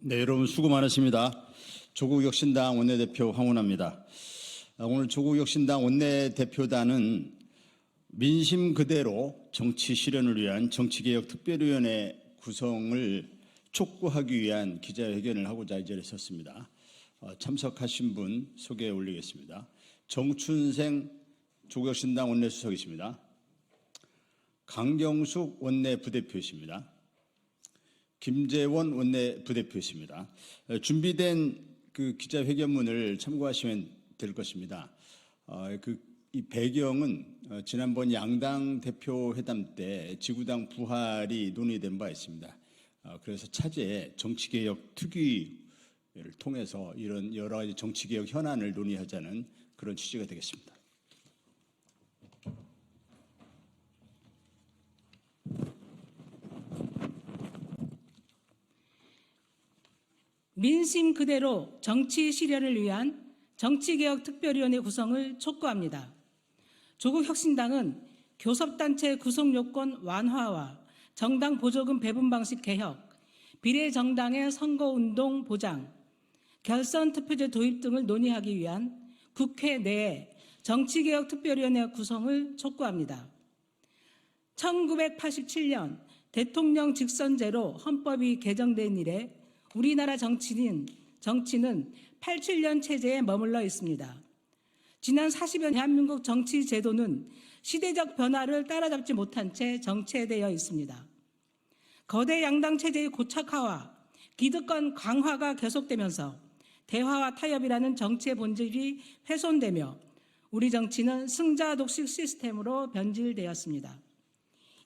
네, 여러분 수고 많으십니다. 조국혁신당 원내대표 황운하입니다. 오늘 조국혁신당 원내대표단은 민심 그대로 정치 실현을 위한 정치개혁특별위원회 구성을 촉구하기 위한 기자회견을 하고자 이 자리에 섰습니다. 참석하신 분 소개해 올리겠습니다. 정춘생 조국혁신당 원내수석이십니다. 강경숙 원내부대표이십니다. 김재원 원내부대표이십니다. 준비된 그 기자회견문을 참고하시면 될 것입니다. 이 배경은 지난번 양당 대표 회담 때 지구당 부활이 논의된 바 있습니다. 그래서 차제 정치개혁 특위를 통해서 이런 여러 가지 정치개혁 현안을 논의하자는 그런 취지가 되겠습니다. 민심 그대로 정치 실현을 위한 정치개혁특별위원회 구성을 촉구합니다. 조국혁신당은 교섭단체 구성요건 완화와 정당 보조금 배분 방식 개혁, 비례정당의 선거운동 보장, 결선투표제 도입 등을 논의하기 위한 국회 내에 정치개혁특별위원회 구성을 촉구합니다. 1987년 대통령 직선제로 헌법이 개정된 이래 우리나라 정치는 87년 체제에 머물러 있습니다. 지난 40여 대한민국 정치 제도는 시대적 변화를 따라잡지 못한 채 정체되어 있습니다. 거대 양당 체제의 고착화와 기득권 강화가 계속되면서 대화와 타협이라는 정치의 본질이 훼손되며 우리 정치는 승자 독식 시스템으로 변질되었습니다.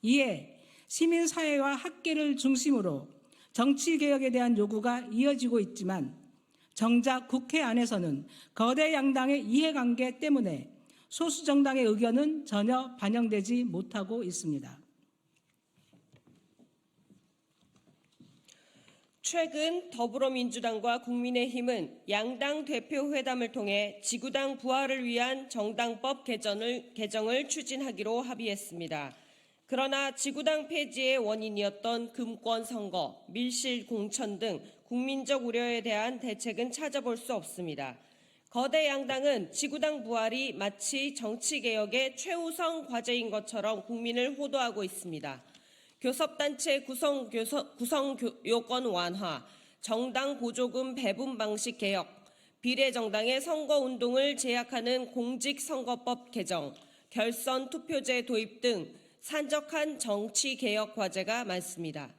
이에 시민사회와 학계를 중심으로 정치개혁에 대한 요구가 이어지고 있지만 정작 국회 안에서는 거대 양당의 이해관계 때문에 소수 정당의 의견은 전혀 반영되지 못하고 있습니다. 최근 더불어민주당과 국민의힘은 양당 대표 회담을 통해 지구당 부활을 위한 정당법 개정을 추진하기로 합의했습니다. 그러나 지구당 폐지의 원인이었던 금권 선거, 밀실 공천 등 국민적 우려에 대한 대책은 찾아볼 수 없습니다. 거대 양당은 지구당 부활이 마치 정치개혁의 최우선 과제인 것처럼 국민을 호도하고 있습니다. 교섭단체 구성 요건 완화, 정당 보조금 배분 방식 개혁, 비례정당의 선거운동을 제약하는 공직선거법 개정, 결선 투표제 도입 등 산적한 정치개혁 과제가 많습니다.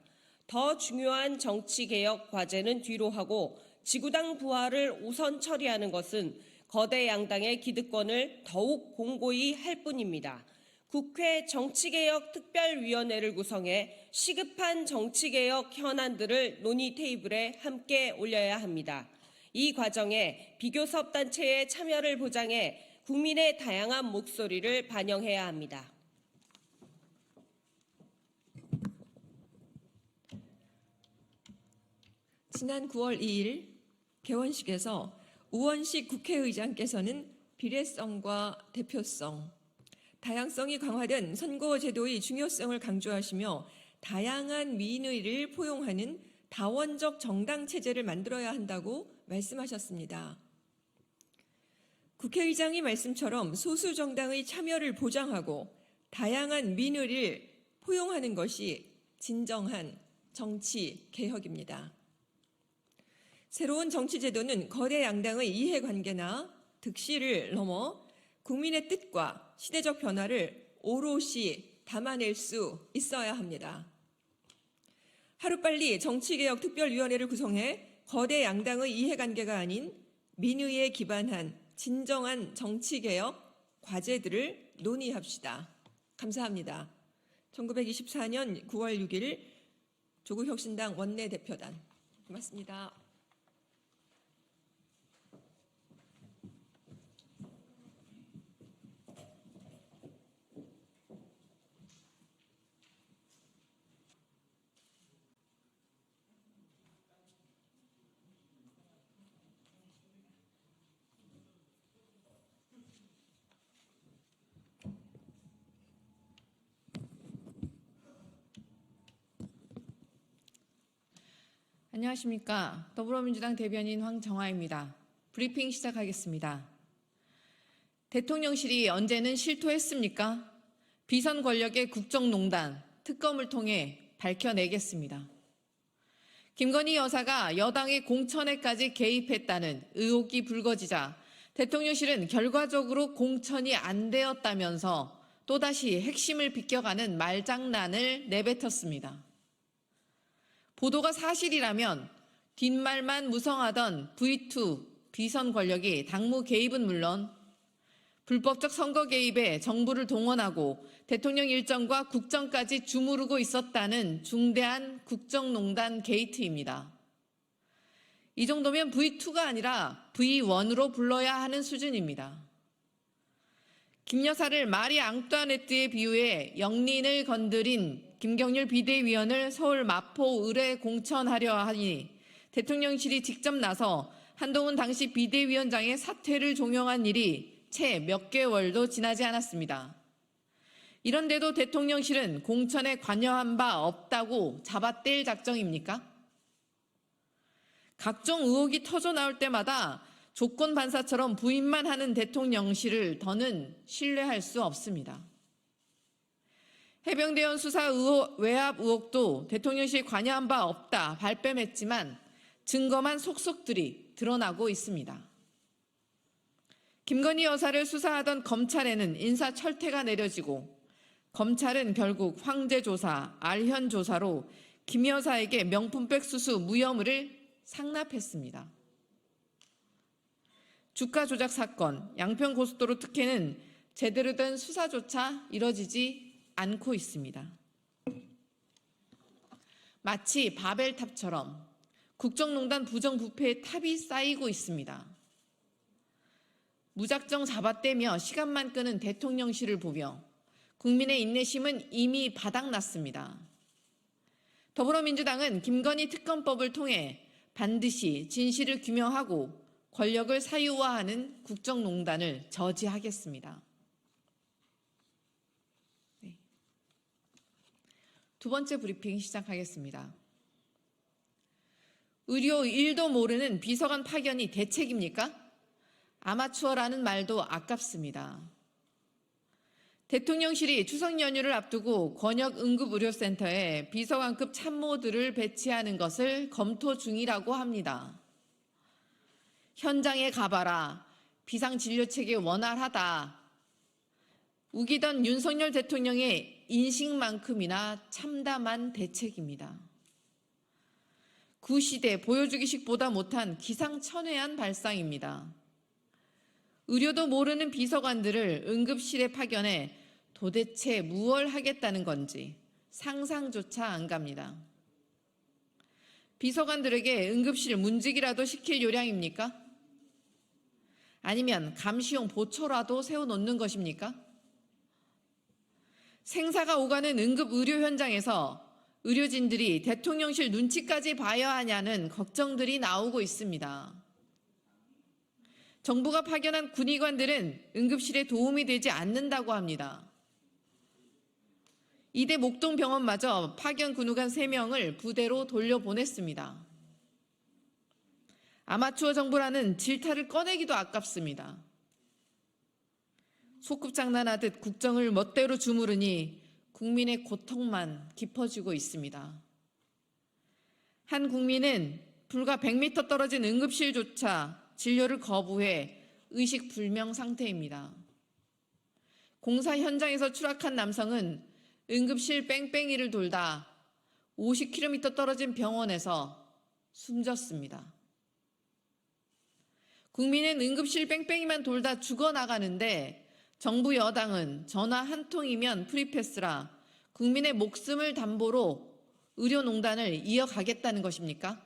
더 중요한 정치개혁 과제는 뒤로 하고 지구당 부활을 우선 처리하는 것은 거대 양당의 기득권을 더욱 공고히 할 뿐입니다. 국회 정치개혁 특별위원회를 구성해 시급한 정치개혁 현안들을 논의 테이블에 함께 올려야 합니다. 이 과정에 비교섭단체의 참여를 보장해 국민의 다양한 목소리를 반영해야 합니다. 지난 9월 2일 개원식에서 우원식 국회의장께서는 비례성과 대표성, 다양성이 강화된 선거제도의 중요성을 강조하시며 다양한 민의를 포용하는 다원적 정당체제를 만들어야 한다고 말씀하셨습니다. 국회의장의 말씀처럼 소수 정당의 참여를 보장하고 다양한 민의를 포용하는 것이 진정한 정치 개혁입니다. 새로운 정치제도는 거대 양당의 이해관계나 득실을 넘어 국민의 뜻과 시대적 변화를 오롯이 담아낼 수 있어야 합니다. 하루빨리 정치개혁특별위원회를 구성해 거대 양당의 이해관계가 아닌 민의에 기반한 진정한 정치개혁 과제들을 논의합시다. 감사합니다. 1924년 9월 6일 조국혁신당 원내대표단 고맙습니다. 안녕하십니까. 더불어민주당 대변인 황정화입니다. 브리핑 시작하겠습니다. 대통령실이 언제는 실토했습니까? 비선 권력의 국정농단, 특검을 통해 밝혀내겠습니다. 김건희 여사가 여당의 공천에까지 개입했다는 의혹이 불거지자 대통령실은 결과적으로 공천이 안 되었다면서 또다시 핵심을 비껴가는 말장난을 내뱉었습니다. 보도가 사실이라면 뒷말만 무성하던 V2 비선 권력이 당무 개입은 물론 불법적 선거 개입에 정부를 동원하고 대통령 일정과 국정까지 주무르고 있었다는 중대한 국정농단 게이트입니다. 이 정도면 V2가 아니라 V1으로 불러야 하는 수준입니다. 김 여사를 마리 앙뚜아네트에 비유해 영린을 건드린 김경률 비대위원을 서울 마포 을에 공천하려 하니 대통령실이 직접 나서 한동훈 당시 비대위원장의 사퇴를 종용한 일이 채 몇 개월도 지나지 않았습니다. 이런데도 대통령실은 공천에 관여한 바 없다고 잡아뗄 작정입니까? 각종 의혹이 터져 나올 때마다 조건 반사처럼 부인만 하는 대통령실을 더는 신뢰할 수 없습니다. 해병대원 수사 외압 의혹도 대통령실이 관여한 바 없다 발뺌했지만 증거만 속속들이 드러나고 있습니다. 김건희 여사를 수사하던 검찰에는 인사 철퇴가 내려지고 검찰은 결국 황제 조사, 알현 조사로 김 여사에게 명품백 수수 무혐의를 상납했습니다. 주가 조작 사건, 양평 고속도로 특혜는 제대로 된 수사조차 이뤄지지 않고 있습니다. 마치 바벨탑처럼 국정농단 부정부패의 탑이 쌓이고 있습니다. 무작정 잡아떼며 시간만 끄는 대통령실을 보며 국민의 인내심은 이미 바닥났습니다. 더불어민주당은 김건희 특검법을 통해 반드시 진실을 규명하고 권력을 사유화하는 국정농단을 저지하겠습니다. 두 번째 브리핑 시작하겠습니다. 의료 1도 모르는 비서관 파견이 대책입니까? 아마추어라는 말도 아깝습니다. 대통령실이 추석 연휴를 앞두고 권역응급의료센터에 비서관급 참모들을 배치하는 것을 검토 중이라고 합니다. 현장에 가봐라, 비상진료체계 원활하다. 우기던 윤석열 대통령의 인식만큼이나 참담한 대책입니다. 구시대 보여주기식보다 못한 기상천외한 발상입니다. 의료도 모르는 비서관들을 응급실에 파견해 도대체 무얼 하겠다는 건지 상상조차 안 갑니다. 비서관들에게 응급실 문직이라도 시킬 요량입니까? 아니면 감시용 보초라도 세워놓는 것입니까? 생사가 오가는 응급의료 현장에서 의료진들이 대통령실 눈치까지 봐야 하냐는 걱정들이 나오고 있습니다. 정부가 파견한 군의관들은 응급실에 도움이 되지 않는다고 합니다. 이대 목동병원마저 파견 군의관 3명을 부대로 돌려보냈습니다. 아마추어 정부라는 질타를 꺼내기도 아깝습니다. 소꿉장난하듯 국정을 멋대로 주무르니 국민의 고통만 깊어지고 있습니다. 한 국민은 불과 100m 떨어진 응급실조차 진료를 거부해 의식불명 상태입니다. 공사 현장에서 추락한 남성은 응급실 뺑뺑이를 돌다 50km 떨어진 병원에서 숨졌습니다. 국민은 응급실 뺑뺑이만 돌다 죽어나가는데 정부 여당은 전화 한 통이면 프리패스라 국민의 목숨을 담보로 의료농단을 이어가겠다는 것입니까?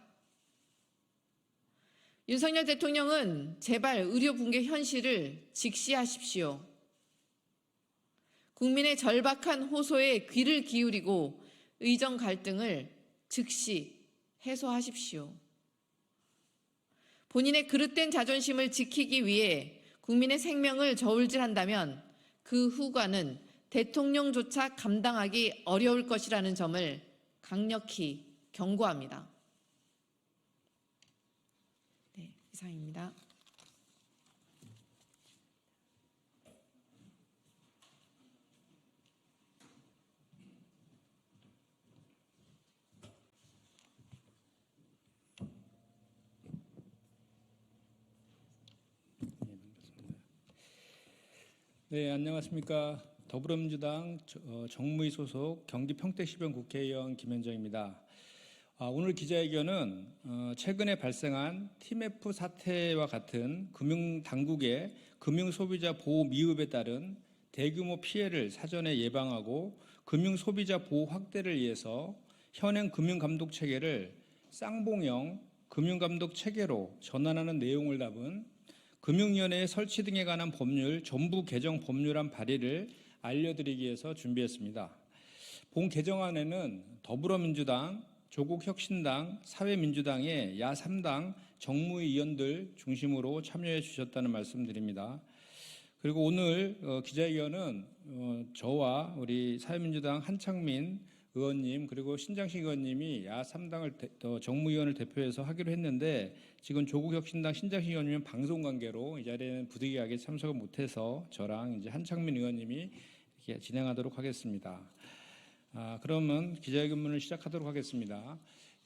윤석열 대통령은 제발 의료 붕괴 현실을 직시하십시오. 국민의 절박한 호소에 귀를 기울이고 의정 갈등을 즉시 해소하십시오. 본인의 그릇된 자존심을 지키기 위해 국민의 생명을 저울질한다면 그 후과는 대통령조차 감당하기 어려울 것이라는 점을 강력히 경고합니다. 이상입니다. 네, 안녕하십니까. 더불어민주당 정무위 소속 경기 평택시병 국회의원 김현정입니다. 오늘 기자회견은 최근에 발생한 TMF 사태와 같은 금융당국의 금융소비자 보호 미흡에 따른 대규모 피해를 사전에 예방하고 금융소비자 보호 확대를 위해서 현행 금융감독 체계를 쌍봉형 금융감독 체계로 전환하는 내용을 담은 금융위원회의 설치 등에 관한 법률 전부 개정 법률안 발의를 알려드리기 위해서 준비했습니다. 본 개정안에는 더불어민주당, 조국혁신당, 사회민주당의 야 3당 정무위 의원들 중심으로 참여해 주셨다는 말씀드립니다. 그리고 오늘 기자회견은 저와 우리 사회민주당 한창민 의원님 그리고 신장식 의원님이 야 3당을 정무위원을 대표해서 하기로 했는데 지금 조국혁신당 신장식 의원님은 방송 관계로 이 자리에는 부득이하게 참석을 못해서 저랑 이제 한창민 의원님이 이렇게 진행하도록 하겠습니다. 그러면 기자회견문을 시작하도록 하겠습니다.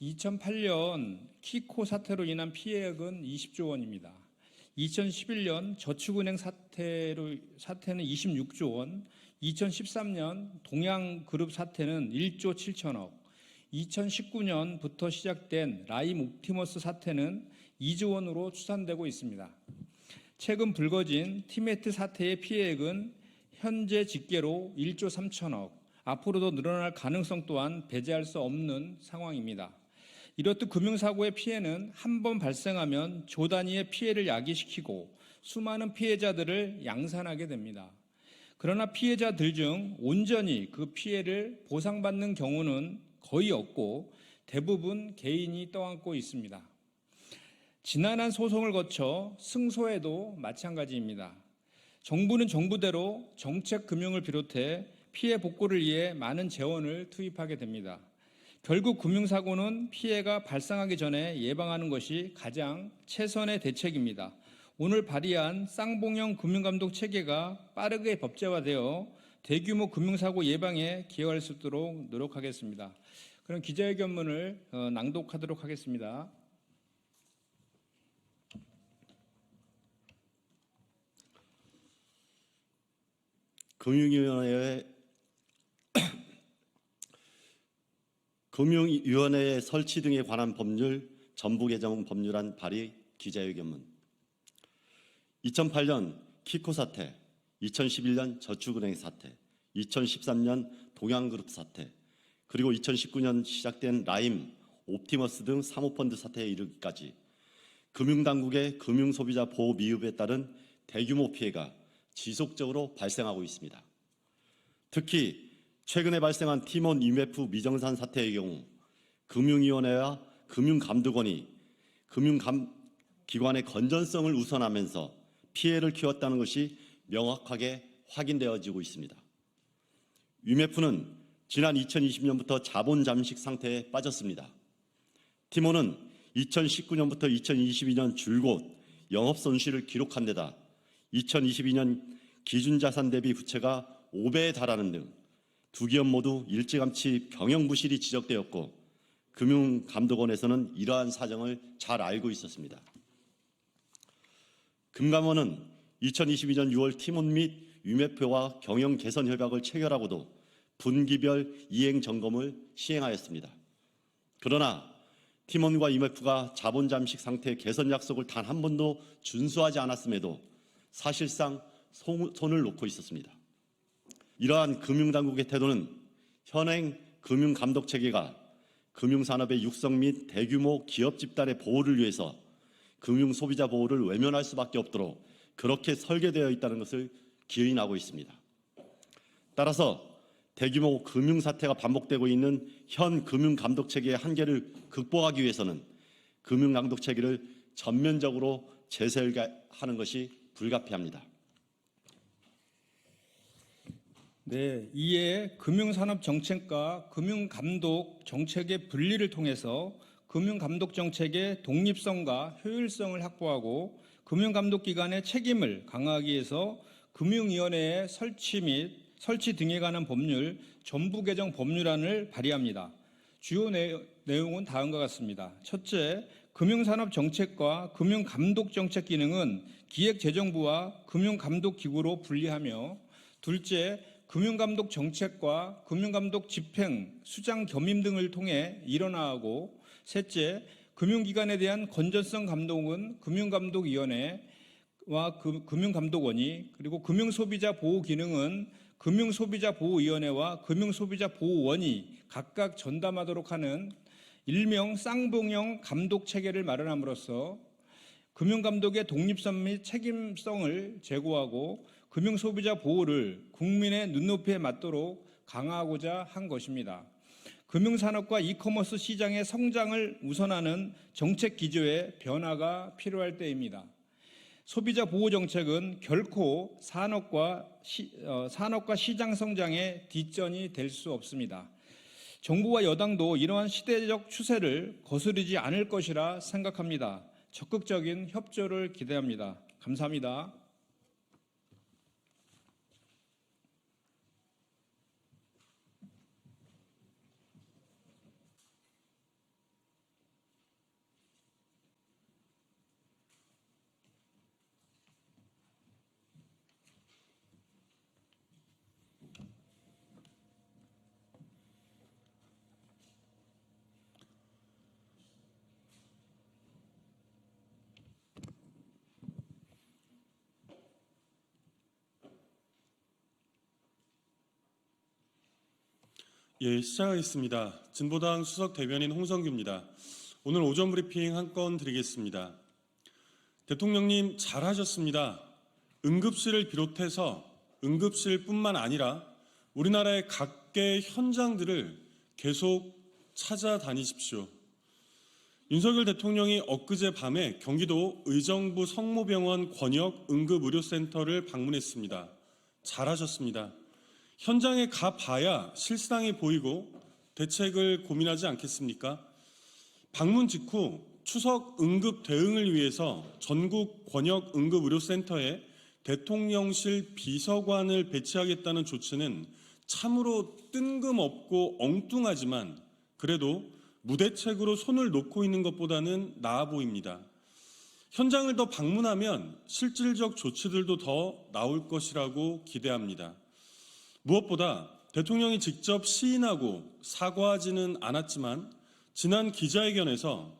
2008년 키코 사태로 인한 피해액은 20조 원입니다. 2011년 저축은행 사태는 26조 원, 2013년 동양그룹 사태는 1조 7천억, 2019년부터 시작된 라임 옵티머스 사태는 2조 원으로 추산되고 있습니다. 최근 불거진 티메트 사태의 피해액은 현재 집계로 1조 3천억, 앞으로도 늘어날 가능성 또한 배제할 수 없는 상황입니다. 이렇듯 금융사고의 피해는 한 번 발생하면 조 단위의 피해를 야기시키고 수많은 피해자들을 양산하게 됩니다. 그러나 피해자들 중 온전히 그 피해를 보상받는 경우는 거의 없고 대부분 개인이 떠안고 있습니다. 지난한 소송을 거쳐 승소해도 마찬가지입니다. 정부는 정부대로 정책 금융을 비롯해 피해 복구를 위해 많은 재원을 투입하게 됩니다. 결국 금융사고는 피해가 발생하기 전에 예방하는 것이 가장 최선의 대책입니다. 오늘 발의한 쌍봉형 금융감독 체계가 빠르게 법제화되어 대규모 금융사고 예방에 기여할 수 있도록 노력하겠습니다. 그럼 기자회견문을 낭독하도록 하겠습니다. 금융위원회의 설치 등에 관한 법률 전부 개정 법률안 발의 기자회견문. 2008년 키코 사태, 2011년 저축은행 사태, 2013년 동양그룹 사태, 그리고 2019년 시작된 라임, 옵티머스 등 사모펀드 사태에 이르기까지 금융당국의 금융소비자 보호 미흡에 따른 대규모 피해가 지속적으로 발생하고 있습니다. 특히 최근에 발생한 티몬 IMF 미정산 사태의 경우 금융위원회와 금융감독원이 금융기관의 건전성을 우선하면서 피해를 키웠다는 것이 명확하게 확인되어지고 있습니다. IMF는 지난 2020년부터 자본 잠식 상태에 빠졌습니다. 티몬은 2019년부터 2022년 줄곧 영업 손실을 기록한 데다 2022년 기준자산 대비 부채가 5배에 달하는 등 두 기업 모두 일찌감치 경영 부실이 지적되었고 금융감독원에서는 이러한 사정을 잘 알고 있었습니다. 금감원은 2022년 6월 티몬 및 IMF와 경영 개선 협약을 체결하고도 분기별 이행 점검을 시행하였습니다. 그러나 티몬과 IMF가 자본 잠식 상태 개선 약속을 단 한 번도 준수하지 않았음에도 사실상 손을 놓고 있었습니다. 이러한 금융당국의 태도는 현행 금융감독체계가 금융산업의 육성 및 대규모 기업 집단의 보호를 위해서 금융소비자 보호를 외면할 수밖에 없도록 그렇게 설계되어 있다는 것을 기인하고 있습니다. 따라서 대규모 금융사태가 반복되고 있는 현 금융감독체계의 한계를 극복하기 위해서는 금융감독체계를 전면적으로 재설계하는 것이 불가피합니다. 네, 이에 금융산업 정책과 금융감독 정책의 분리를 통해서 금융감독 정책의 독립성과 효율성을 확보하고 금융감독기관의 책임을 강화하기 위해서 금융위원회의 설치 등에 관한 법률 전부 개정 법률안을 발의합니다. 주요 내용은 다음과 같습니다. 첫째, 금융산업 정책과 금융감독 정책 기능은 기획재정부와 금융감독기구로 분리하며, 둘째, 금융감독 정책과 금융감독 집행, 수장 겸임 등을 통해 일원화하고, 셋째, 금융기관에 대한 건전성 감독은 금융감독위원회와 금융감독원이, 그리고 금융소비자 보호 기능은 금융소비자보호위원회와 금융소비자보호원이 각각 전담하도록 하는 일명 쌍방형 감독 체계를 마련함으로써 금융감독의 독립성 및 책임성을 제고하고 금융소비자 보호를 국민의 눈높이에 맞도록 강화하고자 한 것입니다. 금융산업과 이커머스 시장의 성장을 우선하는 정책 기조의 변화가 필요할 때입니다. 소비자 보호 정책은 결코 산업과 시장 성장의 뒷전이 될 수 없습니다. 정부와 여당도 이러한 시대적 추세를 거스르지 않을 것이라 생각합니다. 적극적인 협조를 기대합니다. 감사합니다. 예, 시작하겠습니다. 진보당 수석 대변인 홍성규입니다. 오늘 오전 브리핑 한 건 드리겠습니다. 대통령님 잘하셨습니다. 응급실을 비롯해서 응급실뿐만 아니라 우리나라의 각계 현장들을 계속 찾아다니십시오. 윤석열 대통령이 엊그제 밤에 경기도 의정부 성모병원 권역 응급의료센터를 방문했습니다. 잘하셨습니다. 현장에 가봐야 실상이 보이고 대책을 고민하지 않겠습니까? 방문 직후 추석 응급 대응을 위해서 전국 권역 응급의료센터에 대통령실 비서관을 배치하겠다는 조치는 참으로 뜬금없고 엉뚱하지만 그래도 무대책으로 손을 놓고 있는 것보다는 나아 보입니다. 현장을 더 방문하면 실질적 조치들도 더 나올 것이라고 기대합니다. 무엇보다 대통령이 직접 시인하고 사과하지는 않았지만 지난 기자회견에서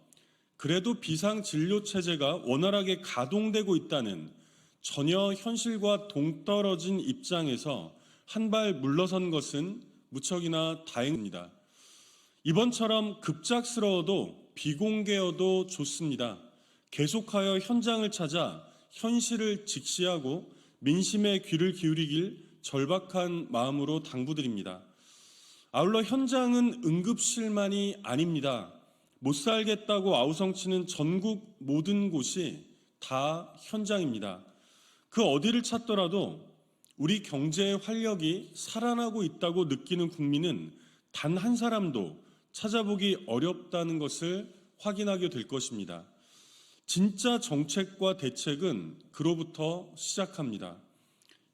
그래도 비상진료체제가 원활하게 가동되고 있다는 전혀 현실과 동떨어진 입장에서 한 발 물러선 것은 무척이나 다행입니다. 이번처럼 급작스러워도 비공개여도 좋습니다. 계속하여 현장을 찾아 현실을 직시하고 민심의 귀를 기울이길 절박한 마음으로 당부드립니다. 아울러 현장은 응급실만이 아닙니다. 못 살겠다고 아우성치는 전국 모든 곳이 다 현장입니다. 그 어디를 찾더라도 우리 경제의 활력이 살아나고 있다고 느끼는 국민은 단 한 사람도 찾아보기 어렵다는 것을 확인하게 될 것입니다. 진짜 정책과 대책은 그로부터 시작합니다.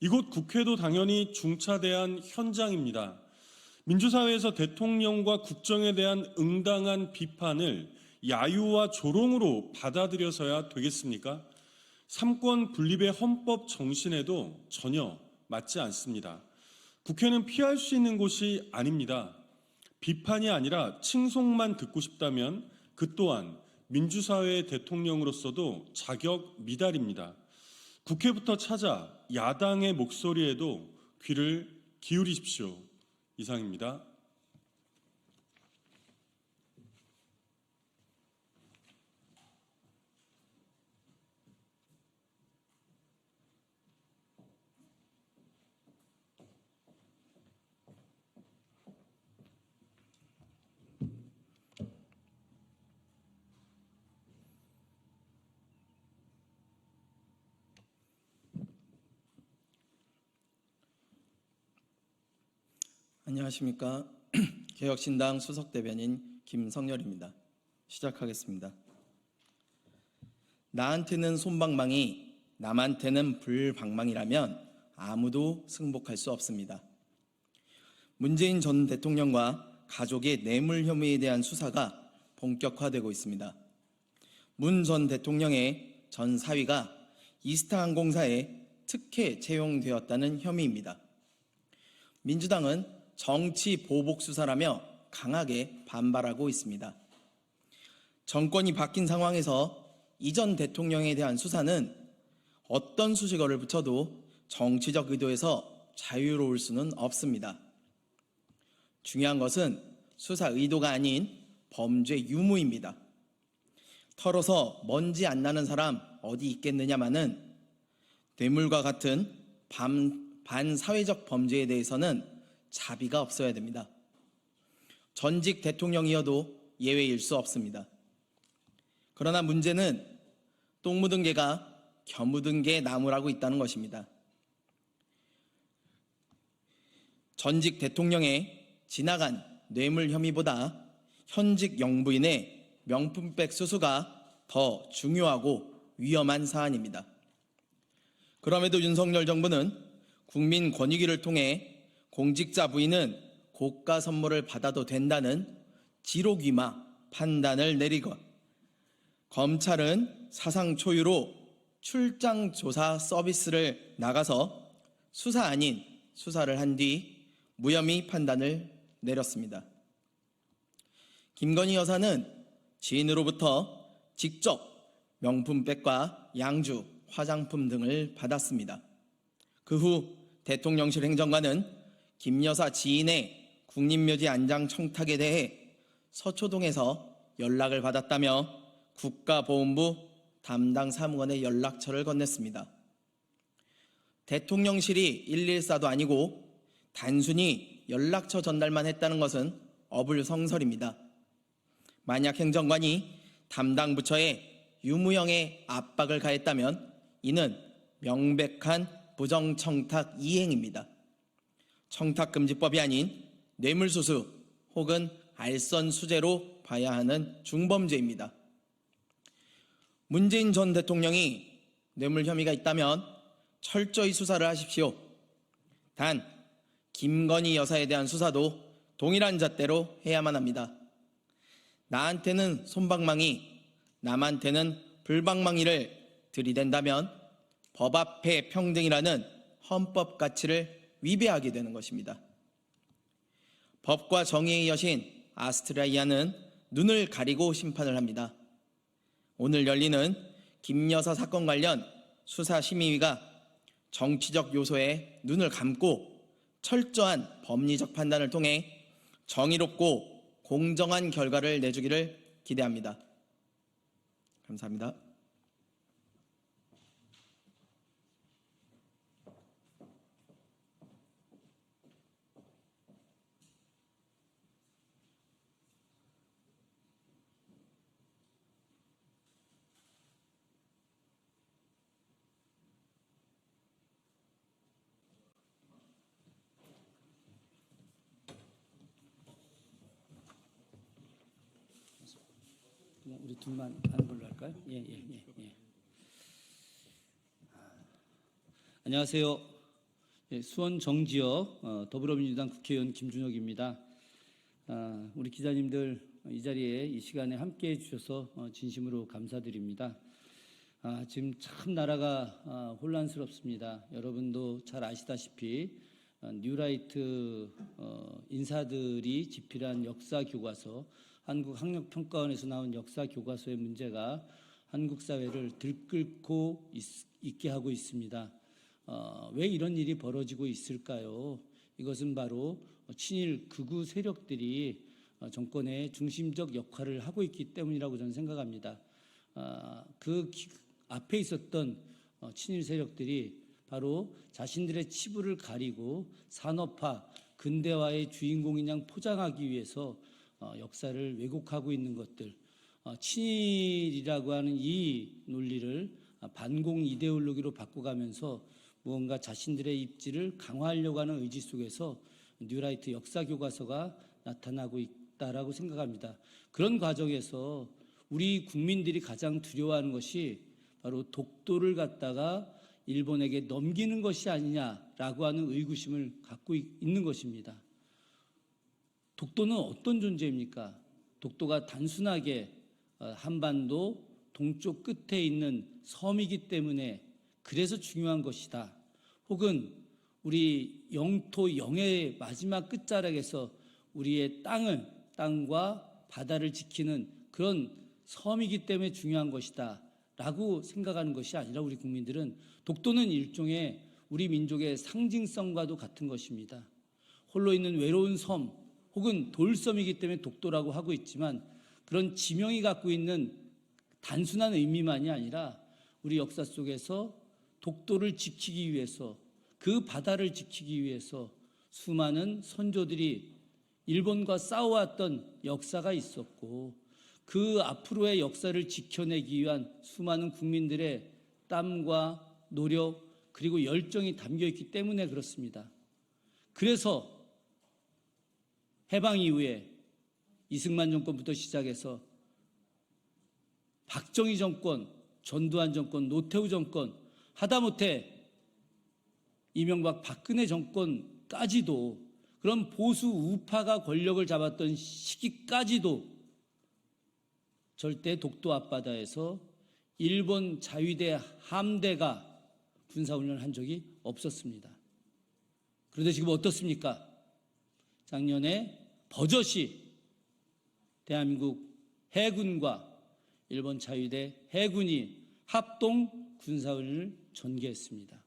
이곳 국회도 당연히 중차대한 현장입니다. 민주사회에서 대통령과 국정에 대한 응당한 비판을 야유와 조롱으로 받아들여서야 되겠습니까? 삼권 분립의 헌법 정신에도 전혀 맞지 않습니다. 국회는 피할 수 있는 곳이 아닙니다. 비판이 아니라 칭송만 듣고 싶다면 그 또한 민주사회의 대통령으로서도 자격 미달입니다. 국회부터 찾아 야당의 목소리에도 귀를 기울이십시오. 이상입니다. 안녕하십니까. 개혁신당 수석대변인 김성열입니다. 시작하겠습니다. 나한테는 솜방망이, 남한테는 불방망이라면 아무도 승복할 수 없습니다. 문재인 전 대통령과 가족의 뇌물 혐의에 대한 수사가 본격화되고 있습니다. 문 전 대통령의 전 사위가 이스타항공사에 특혜 채용되었다는 혐의입니다. 민주당은 정치 보복 수사라며 강하게 반발하고 있습니다. 정권이 바뀐 상황에서 이전 대통령에 대한 수사는 어떤 수식어를 붙여도 정치적 의도에서 자유로울 수는 없습니다. 중요한 것은 수사 의도가 아닌 범죄 유무입니다. 털어서 먼지 안 나는 사람 어디 있겠느냐마는 뇌물과 같은 반사회적 범죄에 대해서는 자비가 없어야 됩니다. 전직 대통령이어도 예외일 수 없습니다. 그러나 문제는 똥 묻은 개가 겨 묻은 개 나무라고 있다는 것입니다. 전직 대통령의 지나간 뇌물 혐의보다 현직 영부인의 명품백 수수가 더 중요하고 위험한 사안입니다. 그럼에도 윤석열 정부는 국민 권익위를 통해 공직자 부인은 고가 선물을 받아도 된다는 지록위마 판단을 내리고 검찰은 사상 초유로 출장 조사 서비스를 나가서 수사 아닌 수사를 한 뒤 무혐의 판단을 내렸습니다. 김건희 여사는 지인으로부터 직접 명품백과 양주, 화장품 등을 받았습니다. 그 후 대통령실 행정관은 김 여사 지인의 국립묘지 안장 청탁에 대해 서초동에서 연락을 받았다며 국가보훈부 담당 사무관의 연락처를 건넸습니다. 대통령실이 114도 아니고 단순히 연락처 전달만 했다는 것은 어불성설입니다. 만약 행정관이 담당 부처에 유무형의 압박을 가했다면 이는 명백한 부정청탁 이행입니다. 청탁금지법이 아닌 뇌물수수 혹은 알선수재로 봐야 하는 중범죄입니다. 문재인 전 대통령이 뇌물 혐의가 있다면 철저히 수사를 하십시오. 단 김건희 여사에 대한 수사도 동일한 잣대로 해야만 합니다. 나한테는 솜방망이, 남한테는 불방망이를 들이댄다면 법 앞에 평등이라는 헌법 가치를 위배하게 되는 것입니다. 법과 정의의 여신 아스트라이아는 눈을 가리고 심판을 합니다. 오늘 열리는 김 여사 사건 관련 수사심의위가 정치적 요소에 눈을 감고 철저한 법리적 판단을 통해 정의롭고 공정한 결과를 내주기를 기대합니다. 감사합니다. 그냥 우리 둘만 하는 걸로 할까요? 예. 안녕하세요. 수원 정지역 더불어민주당 국회의원 김준혁입니다. 우리 기자님들 이 자리에 이 시간에 함께해 주셔서 진심으로 감사드립니다. 지금 참 나라가 혼란스럽습니다. 여러분도 잘 아시다시피 뉴라이트 인사들이 집필한 역사교과서, 한국학력평가원에서 나온 역사교과서의 문제가 한국 사회를 들끓고 있게 하고 있습니다. 왜 이런 일이 벌어지고 있을까요? 이것은 바로 친일 극우 세력들이 정권의 중심적 역할을 하고 있기 때문이라고 저는 생각합니다. 그 앞에 있었던 친일 세력들이 바로 자신들의 치부를 가리고 산업화, 근대화의 주인공인 양 포장하기 위해서 역사를 왜곡하고 있는 것들, 친일이라고 하는 이 논리를 반공 이데올로기로 바꿔가면서 무언가 자신들의 입지를 강화하려고 하는 의지 속에서 뉴라이트 역사교과서가 나타나고 있다라고 생각합니다. 그런 과정에서 우리 국민들이 가장 두려워하는 것이 바로 독도를 갖다가 일본에게 넘기는 것이 아니냐라고 하는 의구심을 갖고 있는 것입니다. 독도는 어떤 존재입니까? 독도가 단순하게 한반도 동쪽 끝에 있는 섬이기 때문에 그래서 중요한 것이다. 혹은 우리 영토 영해의 마지막 끝자락에서 우리의 땅과 바다를 지키는 그런 섬이기 때문에 중요한 것이다 라고 생각하는 것이 아니라 우리 국민들은 독도는 일종의 우리 민족의 상징성과도 같은 것입니다. 홀로 있는 외로운 섬 혹은 돌섬이기 때문에 독도라고 하고 있지만 그런 지명이 갖고 있는 단순한 의미만이 아니라 우리 역사 속에서 독도를 지키기 위해서 그 바다를 지키기 위해서 수많은 선조들이 일본과 싸워왔던 역사가 있었고 그 앞으로의 역사를 지켜내기 위한 수많은 국민들의 땀과 노력 그리고 열정이 담겨있기 때문에 그렇습니다. 그래서 해방 이후에 이승만 정권부터 시작해서 박정희 정권, 전두환 정권, 노태우 정권, 하다못해 이명박 박근혜 정권까지도 그런 보수 우파가 권력을 잡았던 시기까지도 절대 독도 앞바다에서 일본 자위대 함대가 군사훈련을 한 적이 없었습니다. 그런데 지금 어떻습니까? 작년에 버젓이 대한민국 해군과 일본 자위대 해군이 합동 군사훈련을 전개했습니다.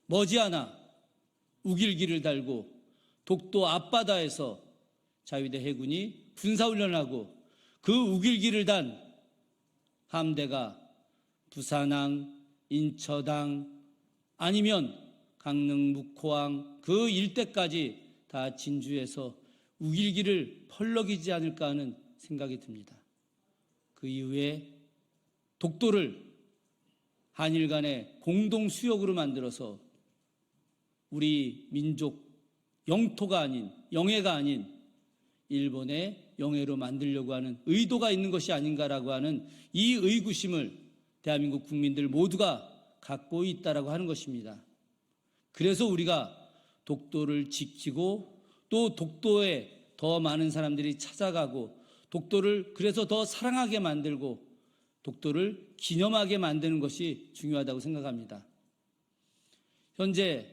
머지않아 우길기를 달고 독도 앞바다에서 자위대 해군이 군사훈련하고 그 우길기를 단 함대가 부산항, 인처당 아니면 강릉, 묵호항 그 일대까지 다 진주해서 우길기를 펄럭이지 않을까 하는 생각이 듭니다. 그 이후에 독도를 한일 간의 공동 수역으로 만들어서 우리 민족 영토가 아닌 영해가 아닌 일본의 영해로 만들려고 하는 의도가 있는 것이 아닌가라고 하는 이 의구심을 대한민국 국민들 모두가 갖고 있다라고 하는 것입니다. 그래서 우리가 독도를 지키고 또 독도에 더 많은 사람들이 찾아가고 독도를 그래서 더 사랑하게 만들고 독도를 기념하게 만드는 것이 중요하다고 생각합니다. 현재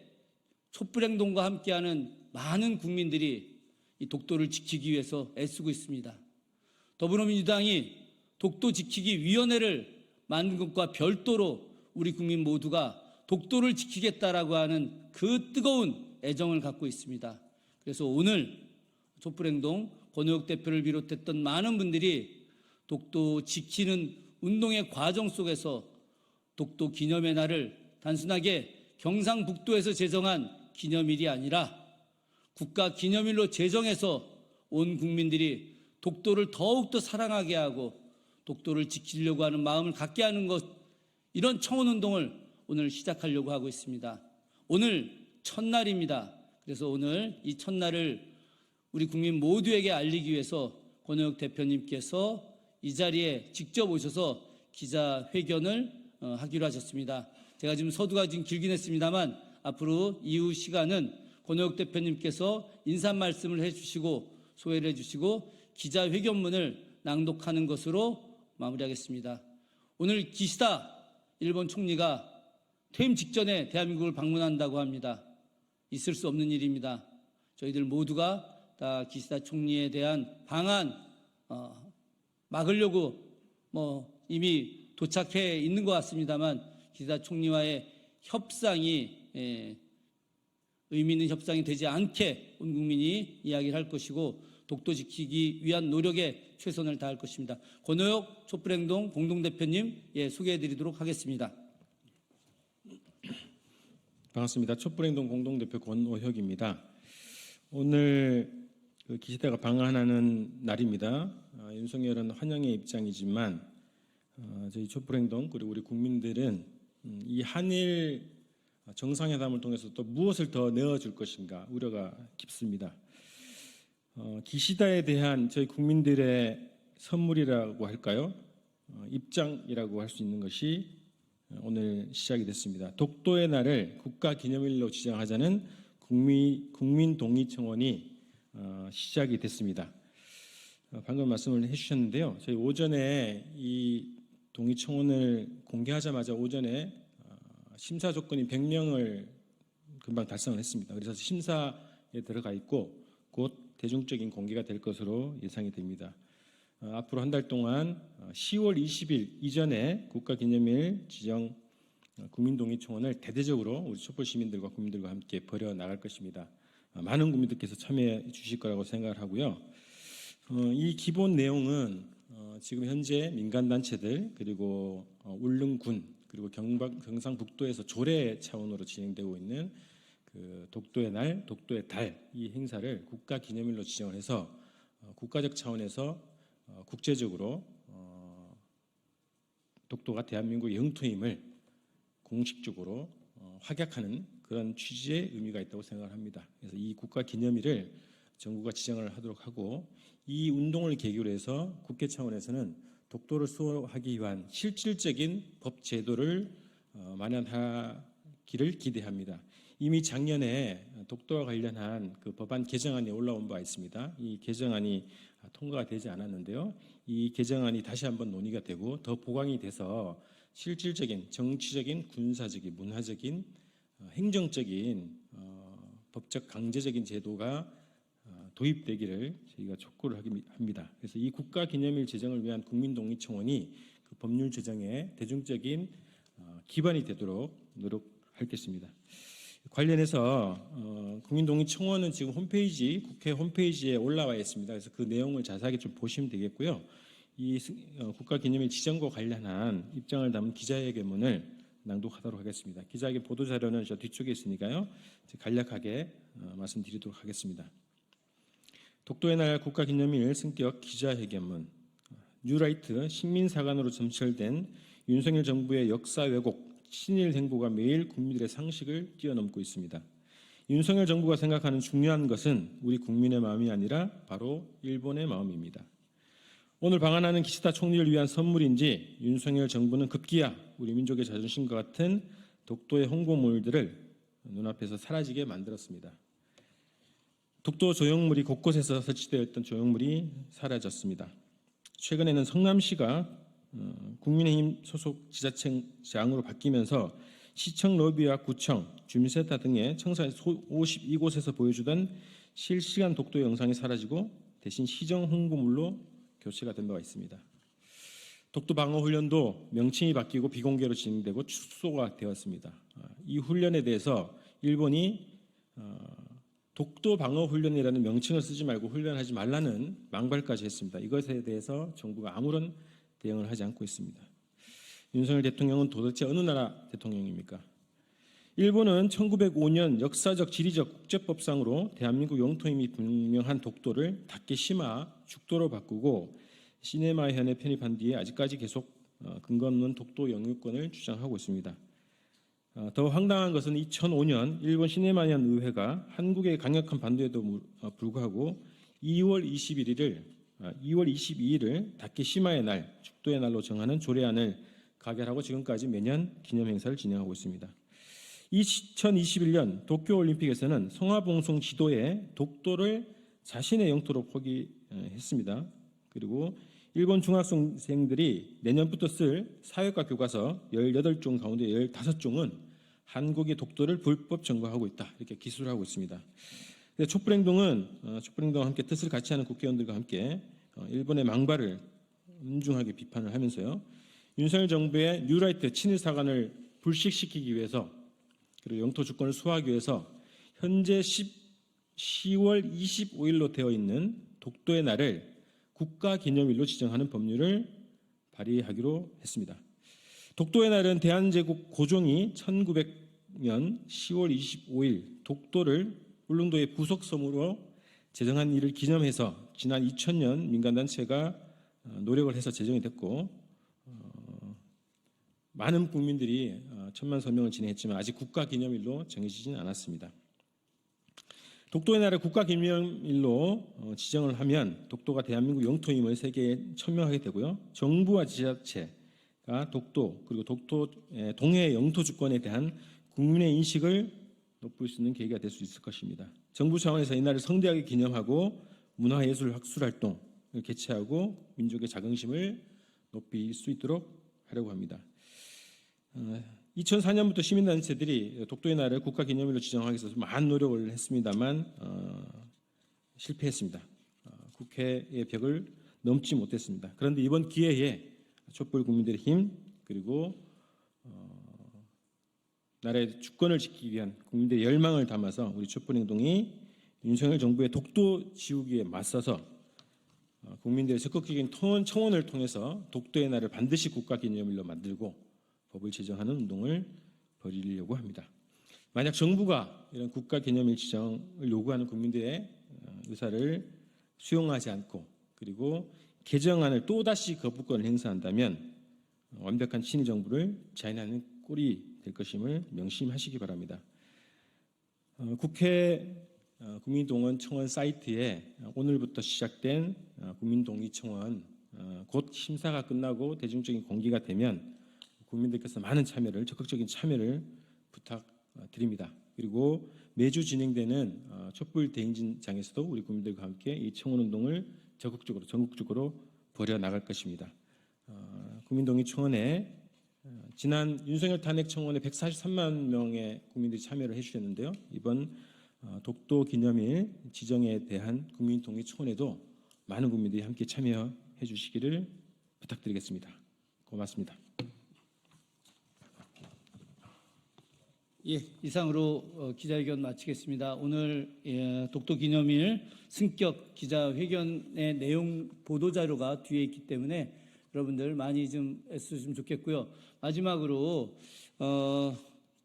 촛불행동과 함께하는 많은 국민들이 이 독도를 지키기 위해서 애쓰고 있습니다. 더불어민주당이 독도 지키기 위원회를 만든 것과 별도로 우리 국민 모두가 독도를 지키겠다라고 하는 그 뜨거운 애정을 갖고 있습니다. 그래서 오늘 촛불행동 권오혁 대표를 비롯했던 많은 분들이 독도 지키는 운동의 과정 속에서 독도 기념의 날을 단순하게 경상북도에서 제정한 기념일이 아니라 국가 기념일로 제정해서 온 국민들이 독도를 더욱더 사랑하게 하고 독도를 지키려고 하는 마음을 갖게 하는 것, 이런 청원운동을 오늘 시작하려고 하고 있습니다. 오늘 첫날입니다. 그래서 오늘 이 첫날을 우리 국민 모두에게 알리기 위해서 권오혁 대표님께서 이 자리에 직접 오셔서 기자회견을 하기로 하셨습니다. 제가 지금 서두가 좀 길긴 했습니다만 앞으로 이후 시간은 권오혁 대표님께서 인사 말씀을 해주시고 소회를 해주시고 기자회견문을 낭독하는 것으로 마무리하겠습니다. 오늘 기시다 일본 총리가 퇴임 직전에 대한민국을 방문한다고 합니다. 있을 수 없는 일입니다. 저희들 모두가 다 기시다 총리에 대한 방안 막으려고 이미 도착해 있는 것 같습니다만 기시다 총리와의 협상이 의미 있는 협상이 되지 않게 온 국민이 이야기를 할 것이고 독도 지키기 위한 노력에 최선을 다할 것입니다. 권오혁 촛불행동 공동대표님 소개해드리도록 하겠습니다. 반갑습니다. 촛불행동 공동대표 권오혁입니다. 오늘 기시다가 방한하는 날입니다. 윤석열은 환영의 입장이지만 저희 촛불행동 그리고 우리 국민들은 이 한일 정상회담을 통해서 또 무엇을 더 내어줄 것인가 우려가 깊습니다. 기시다에 대한 저희 국민들의 선물이라고 할까요? 입장이라고 할 수 있는 것이 오늘 시작이 됐습니다. 독도의 날을 국가기념일로 지정하자는 국민동의청원이 시작이 됐습니다. 방금 말씀을 해주셨는데요. 저희 오전에 이 동의청원을 공개하자마자 오전에 심사 조건인 100명을 금방 달성을 했습니다. 그래서 심사에 들어가 있고 곧 대중적인 공개가 될 것으로 예상이 됩니다. 앞으로 한 달 동안 10월 20일 이전에 국가기념일 지정 국민동의청원을 대대적으로 우리 촛불 시민들과 국민들과 함께 벌여 나갈 것입니다. 많은 국민들께서 참여해 주실 거라고 생각을 하고요. 이 기본 내용은 지금 현재 민간단체들 그리고 울릉군 그리고 경상북도에서 조례 차원으로 진행되고 있는 그 독도의 날, 독도의 달 이 행사를 국가기념일로 지정을 해서 국가적 차원에서 국제적으로 독도가 대한민국의 영토임을 공식적으로 확약하는 그런 취지의 의미가 있다고 생각을 합니다. 그래서 이 국가기념일을 정부가 지정을 하도록 하고 이 운동을 계기로 해서 국회 차원에서는 독도를 수호하기 위한 실질적인 법 제도를 마련하기를 기대합니다. 이미 작년에 독도와 관련한 그 법안 개정안이 올라온 바 있습니다. 이 개정안이 통과가 되지 않았는데요. 이 개정안이 다시 한번 논의가 되고 더 보강이 돼서 실질적인 정치적인, 군사적인, 문화적인, 행정적인 법적 강제적인 제도가 도입되기를 저희가 촉구를 합니다. 그래서 이 국가기념일 제정을 위한 국민동의청원이 그 법률 제정에 대중적인 기반이 되도록 노력하겠습니다. 관련해서 국민동의청원은 지금 국회 홈페이지에 올라와 있습니다. 그래서 그 내용을 자세하게 좀 보시면 되겠고요. 이 국가기념일 지정과 관련한 입장을 담은 기자회견문을 낭독하도록 하겠습니다. 기자회견 보도자료는 저 뒤쪽에 있으니까요. 간략하게 말씀드리도록 하겠습니다. 독도의 날 국가기념일 승격 기자회견문. 뉴라이트 식민사관으로 점철된 윤석열 정부의 역사 왜곡, 친일 행보가 매일 국민들의 상식을 뛰어넘고 있습니다. 윤석열 정부가 생각하는 중요한 것은 우리 국민의 마음이 아니라 바로 일본의 마음입니다. 오늘 방한하는 기시다 총리를 위한 선물인지 윤석열 정부는 급기야 우리 민족의 자존심과 같은 독도의 홍보물들을 눈앞에서 사라지게 만들었습니다. 독도 조형물이 곳곳에서 설치되어 있던 조형물이 사라졌습니다. 최근에는 성남시가 국민의힘 소속 지자체장으로 바뀌면서 시청 로비와 구청, 주민센터 등의 청사 52곳에서 보여주던 실시간 독도 영상이 사라지고 대신 시정 홍보물로 교체가 된 바가 있습니다. 독도 방어 훈련도 명칭이 바뀌고 비공개로 진행되고 축소가 되었습니다. 이 훈련에 대해서 일본이 독도 방어 훈련이라는 명칭을 쓰지 말고 훈련하지 말라는 망발까지 했습니다. 이것에 대해서 정부가 아무런 대응을 하지 않고 있습니다. 윤석열 대통령은 도대체 어느 나라 대통령입니까? 일본은 1905년 역사적 지리적 국제법상으로 대한민국 영토임이 분명한 독도를 다케시마 죽도로 바꾸고 시네마현에 편입한 뒤에 아직까지 계속 근거 없는 독도 영유권을 주장하고 있습니다. 더 황당한 것은 2005년 일본 시네마현 의회가 한국의 강력한 반대에도 불구하고 2월 22일을 다케시마의 날, 죽도의 날로 정하는 조례안을 가결하고 지금까지 매년 기념 행사를 진행하고 있습니다. 2021년 도쿄올림픽에서는 성화봉송 지도에 독도를 자신의 영토로 표기했습니다. 그리고 일본 중학생들이 내년부터 쓸 사회과 교과서 18종 가운데 15종은 한국이 독도를 불법 점거하고 있다. 이렇게 기술을 하고 있습니다. 촛불행동과 함께 뜻을 같이 하는 국회의원들과 함께 일본의 망발을 엄중하게 비판을 하면서요. 윤석열 정부의 뉴라이트 친일사관을 불식시키기 위해서 그리고 영토 주권을 수호하기 위해서 현재 10월 25일로 되어 있는 독도의 날을 국가기념일로 지정하는 법률을 발의하기로 했습니다. 독도의 날은 대한제국 고종이 1900년 10월 25일 독도를 울릉도의 부속섬으로 제정한 일을 기념해서 지난 2000년 민간단체가 노력을 해서 제정이 됐고 많은 국민들이 천만 서명을 진행했지만 아직 국가기념일로 정해지지는 않았습니다. 독도의 나라 국가기념일로 지정을 하면 독도가 대한민국 영토임을 세계에 천명하게 되고요. 정부와 지자체가 독도 그리고 독도 동해 영토 주권에 대한 국민의 인식을 높일 수 있는 계기가 될 수 있을 것입니다. 정부 차원에서 이날을 성대하게 기념하고 문화예술 학술 활동을 개최하고 민족의 자긍심을 높일 수 있도록 하려고 합니다. 2004년부터 시민단체들이 독도의 날을 국가기념일로 지정하기 위해서 많은 노력을 했습니다만 실패했습니다. 국회의 벽을 넘지 못했습니다. 그런데 이번 기회에 촛불 국민들의 힘 그리고 나라의 주권을 지키기 위한 국민들의 열망을 담아서 우리 촛불행동이 윤석열 정부의 독도 지우기에 맞서서 국민들의 적극적인 청원을 통해서 독도의 날을 반드시 국가기념일로 만들고 법을 제정하는 운동을 벌이려고 합니다. 만약 정부가 이런 국가기념일 지정을 요구하는 국민들의 의사를 수용하지 않고 그리고 개정안을 또다시 거부권을 행사한다면 완벽한 친위 정부를 자인하는 꼴이 될 것임을 명심하시기 바랍니다. 국회 국민동원 청원 사이트에 오늘부터 시작된 국민동의 청원 곧 심사가 끝나고 대중적인 공개가 되면 국민들께서 많은 참여를 적극적인 참여를 부탁드립니다. 그리고 매주 진행되는 촛불 대행진장에서도 우리 국민들과 함께 이 청원 운동을 적극적으로 전국적으로 벌여 나갈 것입니다. 국민동의 청원에 지난 윤석열 탄핵 청원에 143만 명의 국민들이 참여를 해주셨는데요. 이번 독도 기념일 지정에 대한 국민동의 청원에도 많은 국민들이 함께 참여해 주시기를 부탁드리겠습니다. 고맙습니다. 예, 이상으로 기자회견 마치겠습니다. 오늘 독도 기념일 승격 기자회견의 내용 보도자료가 뒤에 있기 때문에 여러분들 많이 좀 애쓰시면 좋겠고요. 마지막으로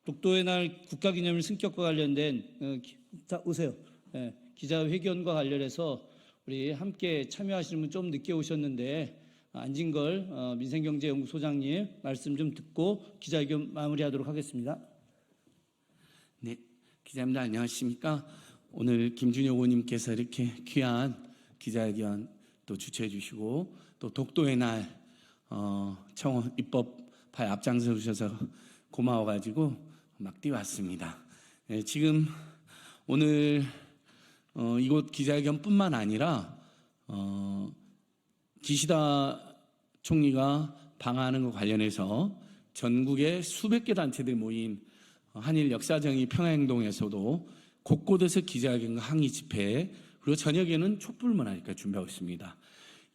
독도의 날 국가기념일 승격과 관련된 자 오세요. 기자회견과 관련해서 우리 함께 참여하시는 분 좀 늦게 오셨는데 안진걸 민생경제연구소장님 말씀 좀 듣고 기자회견 마무리하도록 하겠습니다. 네, 기자님들 안녕하십니까? 오늘 김준혁 의원님께서 이렇게 귀한 기자회견 또 주최해 주시고 또 독도의 날 청원 입법파에 앞장서 주셔서 고마워가지고 막 뛰어왔습니다. 네, 지금 오늘 이곳 기자회견뿐만 아니라 기시다 총리가 방한하는 것 관련해서 전국의 수백 개 단체들 모인 한일 역사정의 평화행동에서도 곳곳에서 기자회견과 항의 집회 그리고 저녁에는 촛불문화니까 준비하고 있습니다.